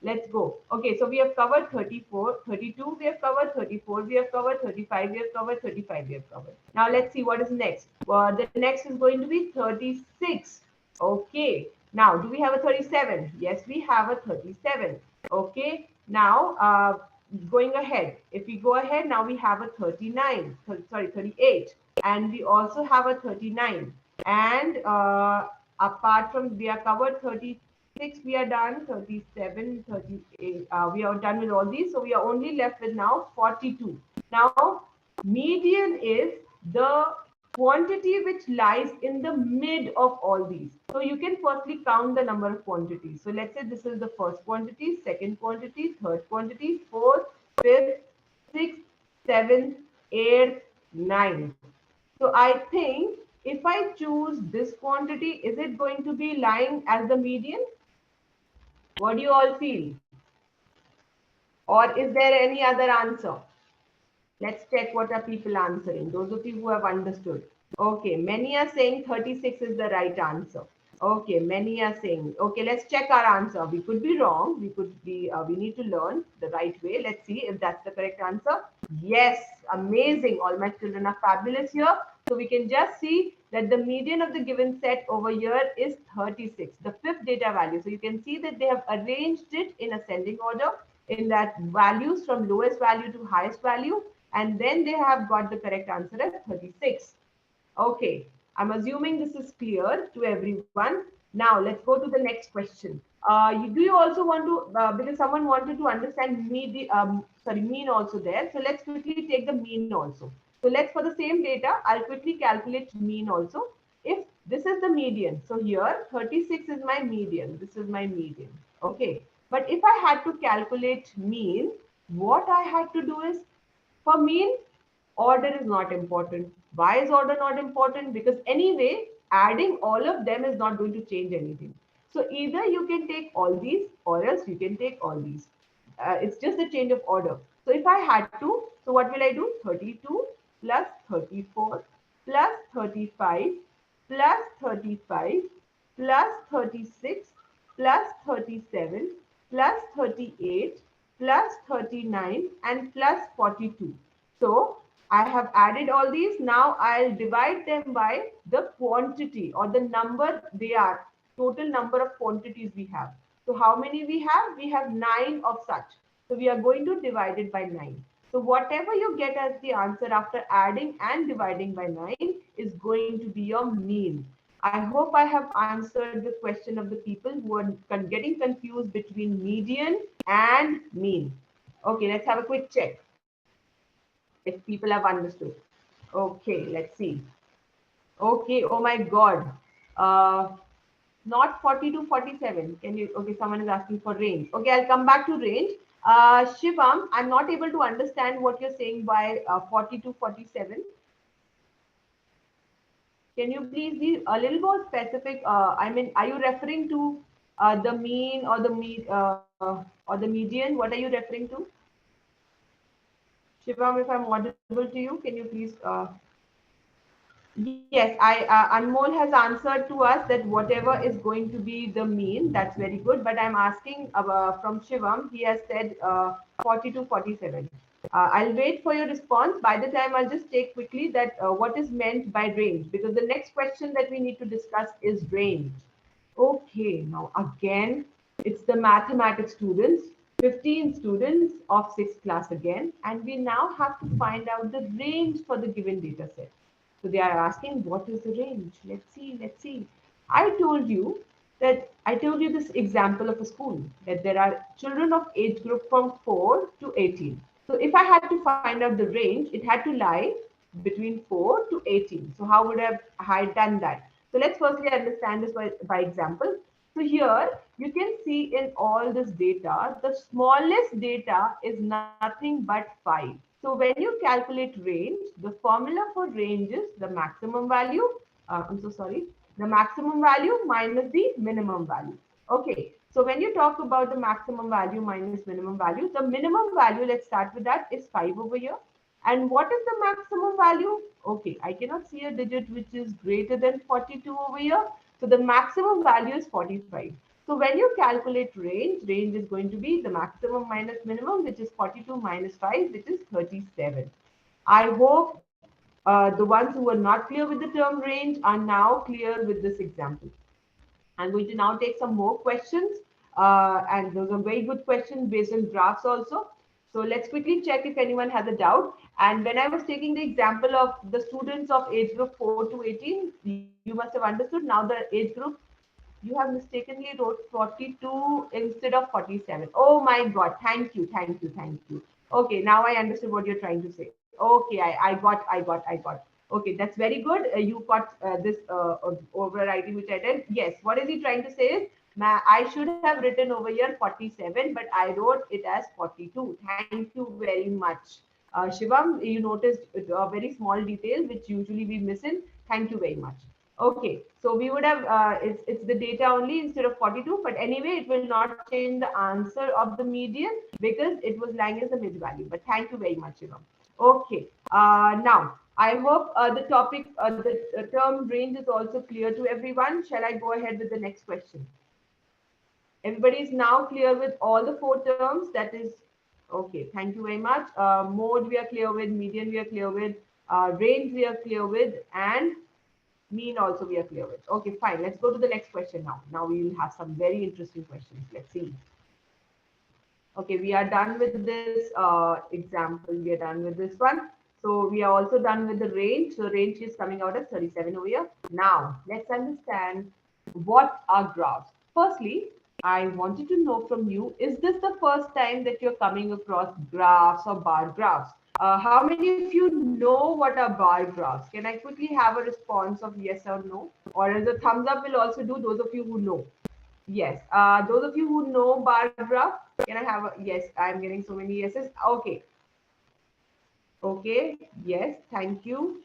Let's go. Okay, so we have covered 34, 32, we have covered 34, we have covered 35, we have covered 35, we have covered. Now let's see what is next. The next is going to be 36. Okay, now do we have a 37? Yes, we have a 37. Okay, now going ahead, if we go ahead, now we have a 39, sorry, 38, and we also have a 39. And apart from, we are covered 36, we are done, 37, 38, we are done with all these. So we are only left with now 42. Now, median is the quantity which lies in the mid of all these. So you can firstly count the number of quantities. So let's say this is the first quantity, second quantity, third quantity, fourth, fifth, sixth, seventh, eighth, ninth. So I think if I choose this quantity, is it going to be lying as the median? What do you all feel? Or is there any other answer? Let's check what are people answering. Those of you who have understood. Okay, many are saying 36 is the right answer. Okay, many are saying, okay, let's check our answer. We could be wrong. We could be, we need to learn the right way. Let's see if that's the correct answer. Yes, amazing. All my children are fabulous here. So we can just see that the median of the given set over here is 36, the fifth data value. So you can see that they have arranged it in ascending order in that values from lowest value to highest value. And then they have got the correct answer as 36. Okay, I'm assuming this is clear to everyone. Now let's go to the next question. Do you also want to, because someone wanted to understand mean also there. So let's quickly take the mean also. So let's, for the same data, I'll quickly calculate mean also. If this is the median, so here 36 is my median. This is my median. Okay, but if I had to calculate mean, what I had to do is, for mean, order is not important. Why is order not important? Because anyway, adding all of them is not going to change anything. So either you can take all these or else you can take all these. It's just a change of order. So if I had to, so what will I do? 32 plus 34 plus 35 plus 35 plus 36 plus 37 plus 38 plus 39 and plus 42. So I have added all these. Now I'll divide them by the quantity or the number they are, total number of quantities we have. So how many we have? We have 9 of such. So we are going to divide it by 9. So whatever you get as the answer after adding and dividing by 9 is going to be your mean. I hope I have answered the question of the people who are getting confused between median and mean. Okay, let's have a quick check if people have understood. Okay, let's see. Okay, oh my God. Uh, not 40 to 47. Can you, okay, someone is asking for range. Okay, I'll come back to range. Shivam, I'm not able to understand what you're saying by 40 to 47. Can you please be a little more specific? I mean, are you referring to the mean or the median? What are you referring to? Shivam, if I'm audible to you, can you please? Yes, Anmol has answered to us that whatever is going to be the mean, that's very good. But I'm asking from Shivam, he has said 40 to 47. I'll wait for your response. By the time, I'll just take quickly that what is meant by range, because the next question that we need to discuss is range. Okay, now again, it's the mathematics students, 15 students of 6th class again, and we now have to find out the range for the given data set. So they are asking, what is the range? Let's see, let's see. I told you this example of a school, that there are children of age group from 4 to 18. So if I had to find out the range, it had to lie between 4 to 18. So how would I have done that? So let's firstly understand this by example. So here you can see in all this data, the smallest data is nothing but 5. So when you calculate range, the formula for range is the maximum value. I'm so sorry. The maximum value minus the minimum value. Okay. So when you talk about the maximum value minus minimum value, the minimum value, let's start with that, is 5 over here. And what is the maximum value? Okay, I cannot see a digit which is greater than 42 over here. So the maximum value is 45. So when you calculate range, range is going to be the maximum minus minimum, which is 42 minus 5, which is 37. I hope the ones who were not clear with the term range are now clear with this example. I'm going to now take some more questions. And those are very good questions based on graphs also. So let's quickly check if anyone has a doubt. And when I was taking the example of the students of age group 4 to 18, you must have understood now the age group, you have mistakenly wrote 42 instead of 47. Oh my God. Thank you. Thank you. Thank you. Okay. Now I understood what you're trying to say. Okay. I got. Okay. That's very good. You got this overwriting, which I did. Yes. What is he trying to say is, I should have written over here 47, but I wrote it as 42. Thank you very much. Shivam, you noticed a very small detail, which usually we miss in. Thank you very much. Okay, so we would have, it's the data only instead of 42, but anyway, it will not change the answer of the median because it was lying as the mid value. But thank you very much, Shivam. Okay, now I hope the term range is also clear to everyone. Shall I go ahead with the next question? Everybody is now clear with all the 4 terms. That is okay. Thank you very much. Mode we are clear with, median we are clear with, range we are clear with, and mean also we are clear with. Okay, fine. Let's go to the next question now. Now we will have some very interesting questions. Let's see. Okay, we are done with this example. We are done with this one. So we are also done with the range. So range is coming out as 37 over here. Now let's understand what are graphs. Firstly, I wanted to know from you, is this the first time that you're coming across graphs or bar graphs? How many of you know what are bar graphs? Can I quickly have a response of yes or no? Or as a thumbs up will also do, those of you who know. Yes. Those of you who know bar graph, can I have a yes? I'm getting so many yeses. Okay. Okay. Yes. Thank you.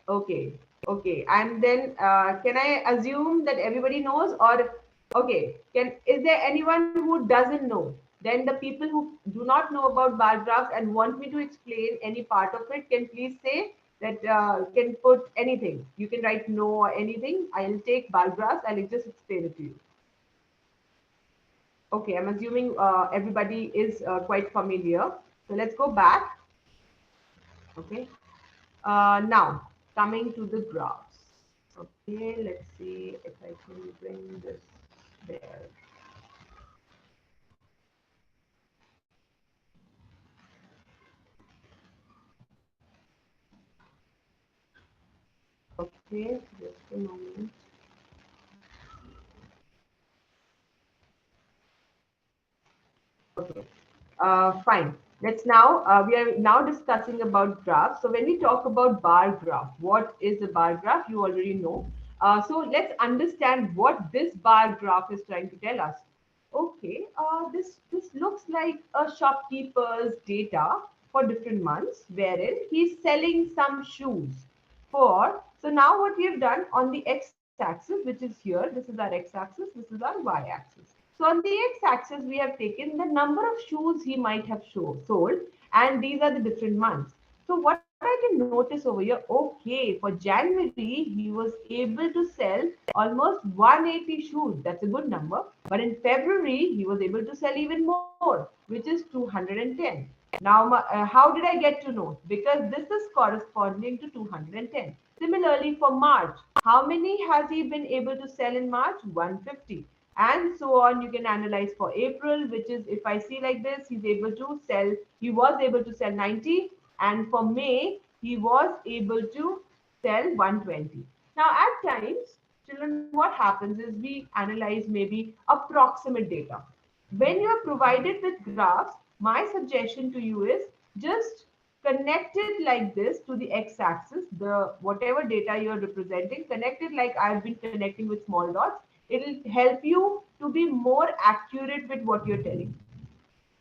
Okay. Okay. And then can I assume that everybody knows, or okay, is there anyone who doesn't know? Then the people who do not know about bar graphs and want me to explain any part of it can please say that can put anything. You can write no or anything. I'll take bar graphs. I'll just explain it to you. Okay, I'm assuming everybody is quite familiar. So let's go back. Okay. Now, coming to the graphs. Okay, let's see if I can bring this there. Okay, just a moment. Okay, fine. Let's now, we are now discussing about graphs. So when we talk about bar graph, what is a bar graph? You already know. So let's understand what this bar graph is trying to tell us. Okay, this looks like a shopkeeper's data for different months, wherein he's selling some shoes for. So now what we have done on the x-axis, which is here, this is our x-axis, this is our y-axis. So on the x-axis, we have taken the number of shoes he might have sold, and these are the different months. So what I can notice over here, okay, for January, he was able to sell almost 180 shoes. That's a good number. But in February, he was able to sell even more, which is 210. Now, how did I get to know? Because this is corresponding to 210. Similarly, for March, how many has he been able to sell in March? 150. And so on. You can analyze for April, which is, if I see like this, he was able to sell 90. And for May, he was able to sell 120. Now, at times, children, what happens is we analyze maybe approximate data. When you are provided with graphs, my suggestion to you is just connect it like this to the x-axis, the whatever data you're representing, connect it like I've been connecting with small dots. It'll help you to be more accurate with what you're telling.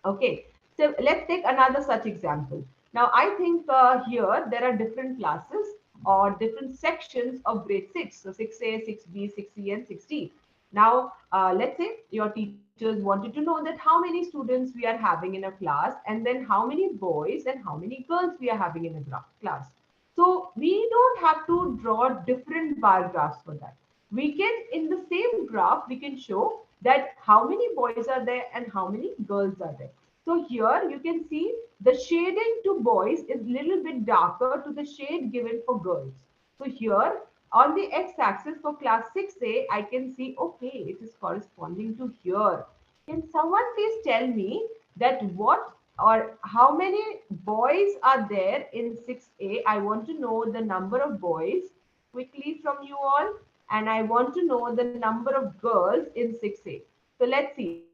Okay, so let's take another such example. Now, I think here there are different classes or different sections of grade 6. So 6A, 6B, 6C, and 6D. Now, let's say your teachers wanted to know that how many students we are having in a class, and then how many boys and how many girls we are having in a class. So we don't have to draw different bar graphs for that. We can, in the same graph, we can show that how many boys are there and how many girls are there. So here you can see the shading to boys is little bit darker to the shade given for girls. So here on the x-axis for class 6A, I can see, okay, it is corresponding to here. Can someone please tell me that what or how many boys are there in 6A? I want to know the number of boys quickly from you all, and I want to know the number of girls in 6A. So let's see.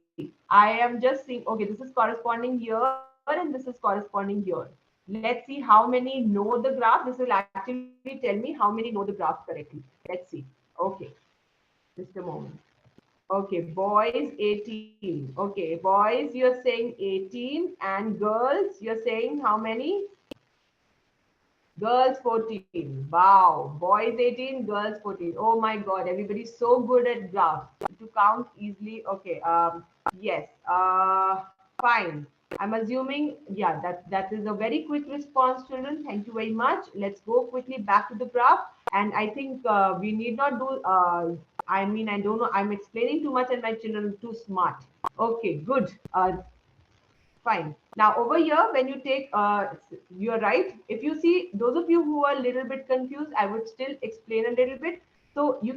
I am just seeing, okay, this is corresponding here and this is corresponding here. Let's see how many know the graph. This will actually tell me how many know the graph correctly. Let's see. Okay, just a moment. Okay, boys 18. Okay, boys, you're saying 18, and girls, you're saying how many? Girls 14. Wow. Boys 18, girls 14. Oh my God. Everybody's so good at graphs to count easily. Okay. Yes. Fine. I'm assuming, yeah, that is a very quick response, children. Thank you very much. Let's go quickly back to the graph. And I think we need not do, I mean, I don't know. I'm explaining too much and my children are too smart. Okay, good. Fine. Now over here, when you take, you're right. If you see, those of you who are a little bit confused, I would still explain a little bit. So the you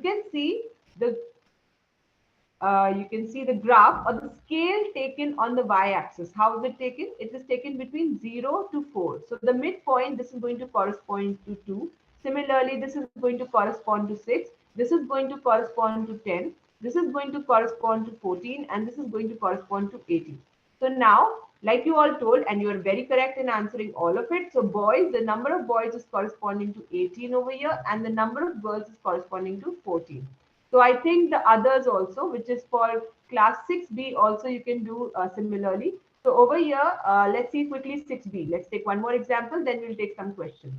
can see the graph or the scale taken on the y-axis. How is it taken? It is taken between 0 to 4. So the midpoint, this is going to correspond to 2. Similarly, this is going to correspond to 6. This is going to correspond to 10. This is going to correspond to 14. And this is going to correspond to 18. So now, like you all told, and you are very correct in answering all of it. So boys, the number of boys is corresponding to 18 over here. And the number of girls is corresponding to 14. So I think the others also, which is for class 6B also you can do similarly. So over here, let's see quickly 6B. Let's take one more example, then we'll take some questions.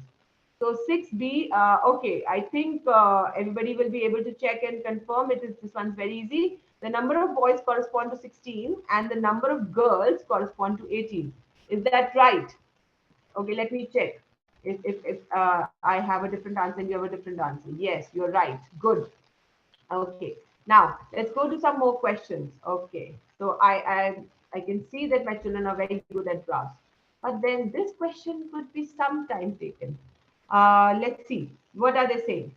So 6B, okay, I think everybody will be able to check and confirm it is, this one's very easy. The number of boys correspond to 16 and the number of girls correspond to 18. Is that right? Okay, let me check. If I have a different answer and you have a different answer. Yes, you're right. Good. Okay. Now let's go to some more questions. Okay. So I can see that my children are very good at graphs. But then this question could be some time taken. Let's see. What are they saying?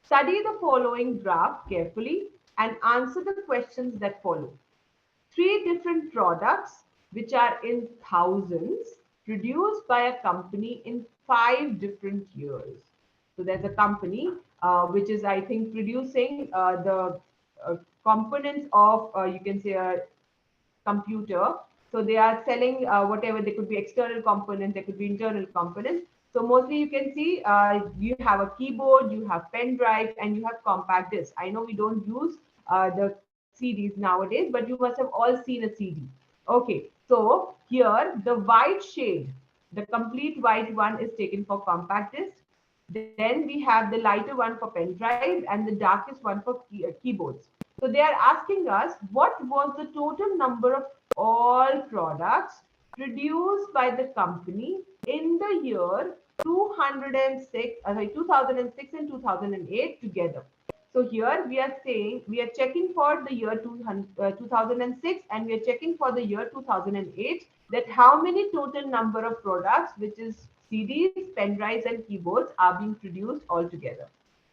Study the following graph carefully and answer the questions that follow. Three different products, which are in thousands, produced by a company in 5 different years. So there's a company which is, I think, producing the components of, you can say, a computer. So they are selling whatever, they could be external components, they could be internal components. So mostly you can see you have a keyboard, you have pen drives, and you have compact discs. I know we don't use the CDs nowadays, but you must have all seen a CD. Okay, so here the white shade, the complete white one is taken for compact disc. Then we have the lighter one for pen drive and the darkest one for keyboards. So they are asking us what was the total number of all products produced by the company in the year 2006 and 2008 together. So here we are saying we are checking for the year 2006 and we are checking for the year 2008, that how many total number of products, which is CDs, pen drives, and keyboards, are being produced altogether.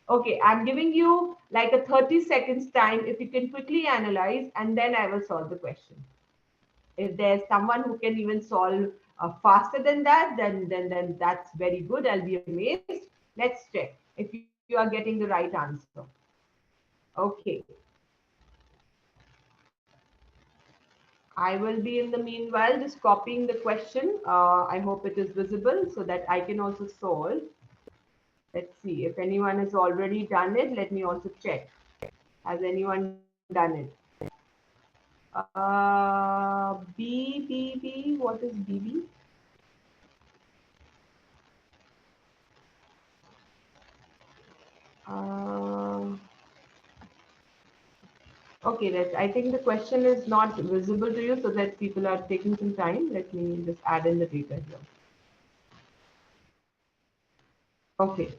Okay, I'm giving you like a 30 seconds time if you can quickly analyze, and then I will solve the question. If there's someone who can even solve faster than that, then that's very good. I'll be amazed. Let's check if you are getting the right answer. Okay. I will be in the meanwhile just copying the question. I hope it is visible so that I can also solve. Let's see if anyone has already done it. Let me also check. Has anyone done it? BBB. What is BB? Okay, I think the question is not visible to you, so that people are taking some time. Let me just add in the data here. Okay,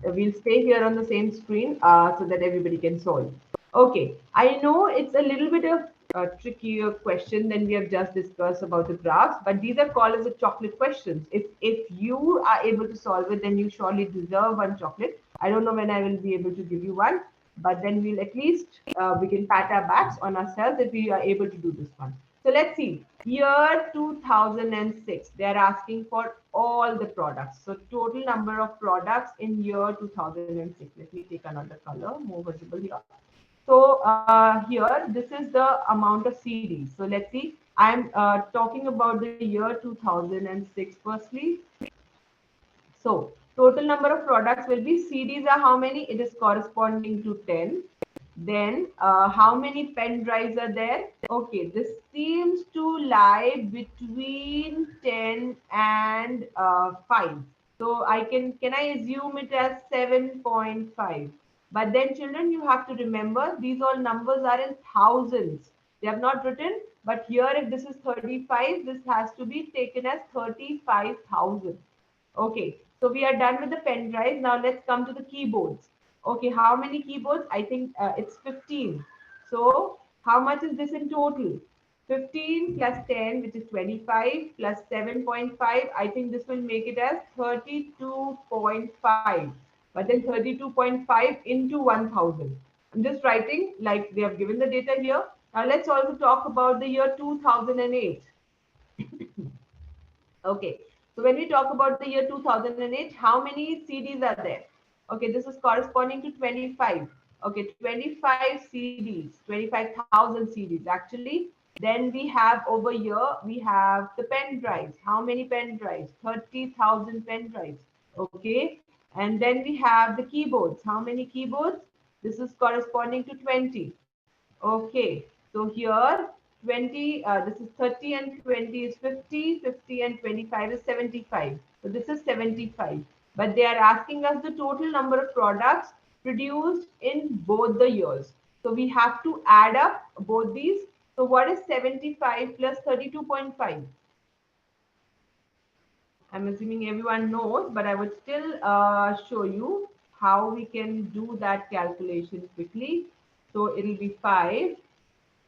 we'll stay here on the same screen so that everybody can solve. Okay, I know it's a little bit of a trickier question than we have just discussed about the graphs, but these are called as the chocolate questions. If you are able to solve it, then you surely deserve one chocolate. I don't know when I will be able to give you one, but then we'll at least we can pat our backs on ourselves if we are able to do this one. So let's see, year 2006, they're asking for all the products. So total number of products in year 2006. Let me take another color, more visible here. So here, this is the amount of CDs. So let's see, I'm talking about the year 2006 firstly. So total number of products will be, CDs are how many? It is corresponding to 10. Then how many pen drives are there? Okay, this seems to lie between 10 and 5. So can I assume it as 7.5? But then children, you have to remember these all numbers are in thousands. They have not written, but here if this is 35, this has to be taken as 35,000. Okay, so we are done with the pen drive. Now let's come to the keyboards. Okay, how many keyboards? I think it's 15. So how much is this in total? 15 plus 10, which is 25, plus 7.5. I think this will make it as 32.5. But then 32.5 into 1000. I'm just writing like they have given the data here. Now let's also talk about the year 2008. Okay, so when we talk about the year 2008, how many CDs are there? Okay, this is corresponding to 25. Okay, 25 CDs, 25,000 CDs actually. Then we have over here, we have the pen drives. How many pen drives? 30,000 pen drives. Okay, and then we have the keyboards. How many keyboards? This is corresponding to 20. Okay, so here 20, this is 30 and 20 is 50, 50 and 25 is 75. So this is 75. But they are asking us the total number of products produced in both the years. So we have to add up both these. So what is 75 plus 32.5? I'm assuming everyone knows, but I would still show you how we can do that calculation quickly. So it'll be 5.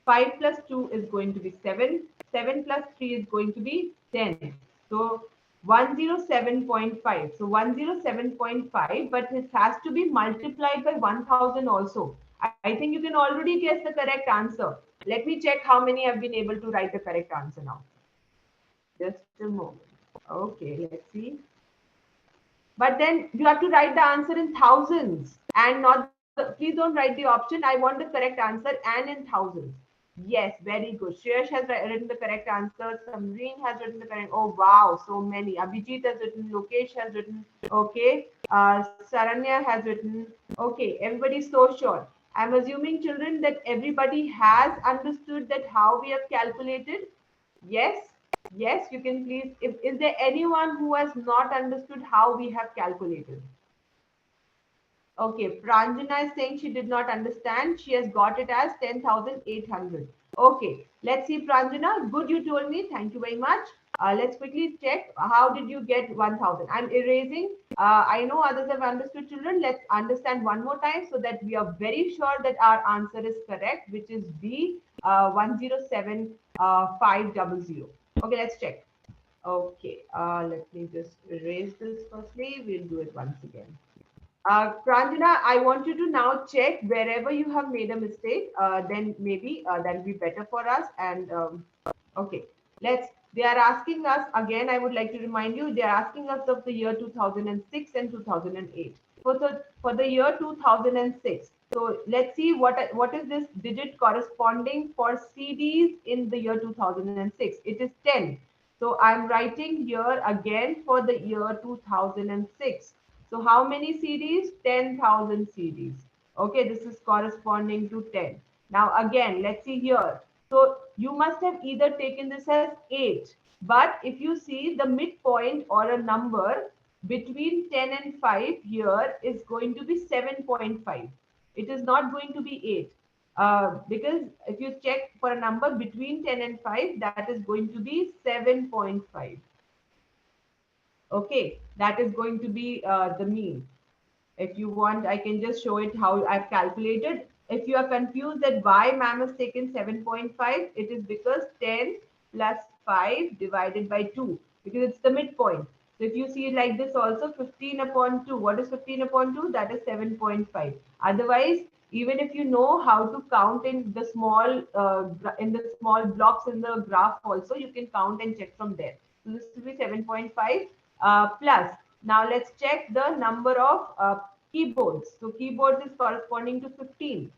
5 plus 2 is going to be 7. 7 plus 3 is going to be 10. So 107.5. So 107.5, but it has to be multiplied by 1000 also. I think you can already guess the correct answer. Let me check how many have been able to write the correct answer now. Just a moment. Okay, let's see. But then you have to write the answer in thousands and not the, please don't write the option. I want the correct answer and in thousands. Yes, very good. Shreyash has written the correct answer. Samreen has written the correct. Oh wow, so many. Abhijit has written. Lokesh has written. Okay. Saranya has written. Okay. Everybody's so sure. I'm assuming, children, that everybody has understood that how we have calculated. Yes. Yes, you can please. If, is there anyone who has not understood how we have calculated? Okay, Pranjana is saying she did not understand. She has got it as 10,800. Okay, let's see, Pranjana. Good, you told me. Thank you very much. Let's quickly check. How did you get 1,000? I'm erasing. I know others have understood, children. Let's understand one more time so that we are very sure that our answer is correct, which is B, 107,500. Okay, let's check. Okay, let me just erase this firstly. We'll do it once again. Pranjana, I want you to now check wherever you have made a mistake. Then maybe that'll be better for us. And okay, let's. They are asking us again. I would like to remind you. They are asking us of the year 2006 and 2008. For the year 2006. So let's see what is this digit corresponding for CDs in the year 2006. It is 10. So I'm writing here again for the year 2006. So how many CDs? 10,000 CDs. Okay, this is corresponding to 10. Now again, let's see here. So you must have either taken this as 8. But if you see the midpoint or a number between 10 and 5 here is going to be 7.5. It is not going to be 8. Because if you check for a number between 10 and 5, that is going to be 7.5. Okay, that is going to be the mean. If you want, I can just show it how I've calculated. If you are confused that why ma'am has taken 7.5, it is because 10 plus 5 divided by 2, because it's the midpoint. So if you see it like this also, 15 upon 2, what is 15 upon 2? That is 7.5. Otherwise, even if you know how to count in the small blocks in the graph also, you can count and check from there. So this will be 7.5 plus. Now let's check the number of keyboards. So keyboards is corresponding to 15.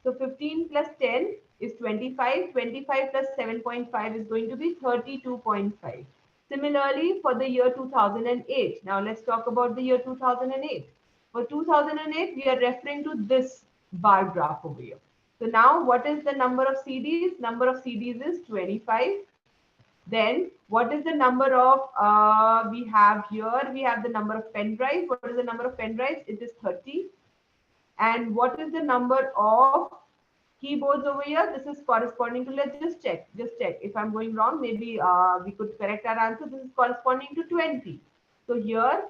So 15 plus 10 is 25. 25 plus 7.5 is going to be 32.5. Similarly, for the year 2008. Now let's talk about the year 2008. For 2008, we are referring to this bar graph over here. So now what is the number of CDs? Number of CDs is 25. Then what is the number of, we have here, we have the number of pen drives. What is the number of pen drives? It is 30. And what is the number of keyboards over here? This is corresponding to, let's just check. If I'm going wrong, maybe we could correct our answer. This is corresponding to 20. So here,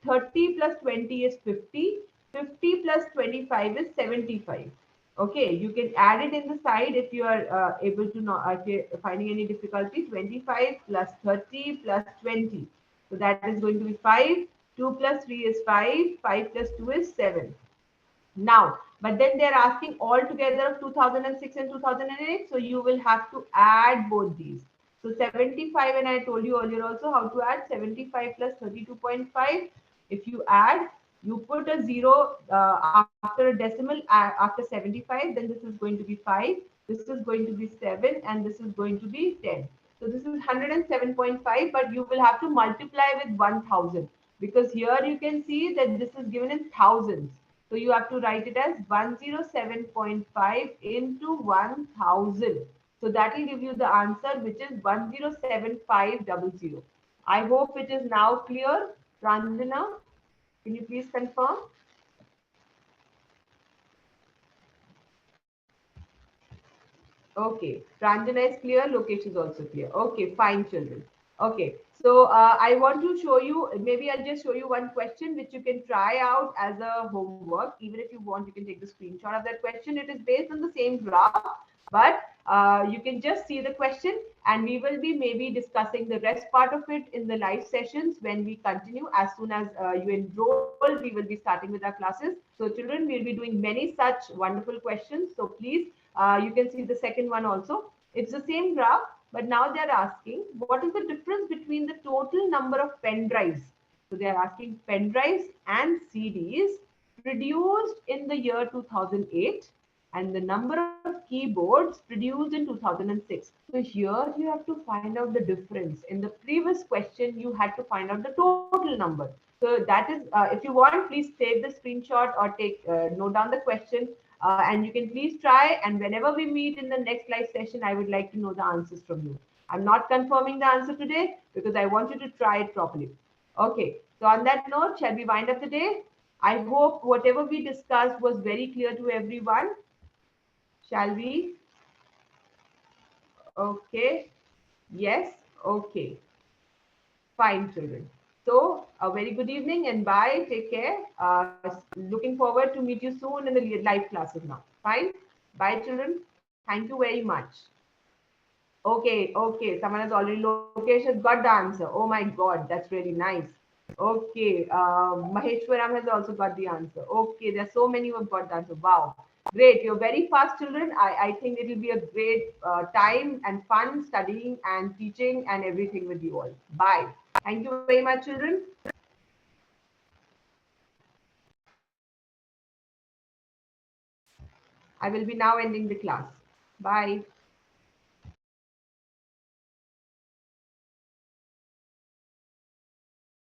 30 plus 20 is 50. 50 plus 25 is 75. Okay, you can add it in the side if you are able to know, if you're finding any difficulty. 25 plus 30 plus 20. So that is going to be 5. 2 plus 3 is 5. 5 plus 2 is 7. Now, but then they're asking all together of 2006 and 2008. So you will have to add both these. So 75, and I told you earlier also how to add 75 plus 32.5. If you add, you put a 0 after a decimal after 75, then this is going to be 5. This is going to be 7, and this is going to be 10. So this is 107.5, but you will have to multiply with 1000, because here you can see that this is given in thousands. So you have to write it as 107.5 into 1000. So that will give you the answer, which is 107,500. I hope it is now clear. Pranjana, can you please confirm? Okay, Pranjana is clear. Lokesh is also clear. Okay, fine, children. Okay, so I want to show you, maybe I'll just show you one question which you can try out as a homework. Even if you want, you can take the screenshot of that question. It is based on the same graph, but you can just see the question, and we will be maybe discussing the rest part of it in the live sessions when we continue. As soon as you enroll, we will be starting with our classes. So children, we'll be doing many such wonderful questions. So please, you can see the second one also. It's the same graph, but now they're asking what is the difference between the total number of pen drives. So they're asking pen drives and CDs produced in the year 2008 and the number of keyboards produced in 2006. So here you have to find out the difference. In the previous question, you had to find out the total number. So that is, if you want, please take the screenshot or take note down the question, and you can please try. And whenever we meet in the next live session, I would like to know the answers from you. I'm not confirming the answer today because I want you to try it properly. Okay, so on that note, shall we wind up the day? I hope whatever we discussed was very clear to everyone. Shall we? Okay. Yes. Okay. Fine, children. So, a very good evening and bye. Take care. Looking forward to meet you soon in the live classes now. Fine. Bye, children. Thank you very much. Okay. Okay. Someone has already, Lokesh has got the answer. Oh my God. That's really nice. Okay. Maheshwaram has also got the answer. Okay. There's so many who have got the answer. Wow. Great. You're very fast, children. I think it will be a great time and fun studying and teaching and everything with you all. Bye. Thank you very much, children. I will be now ending the class. Bye.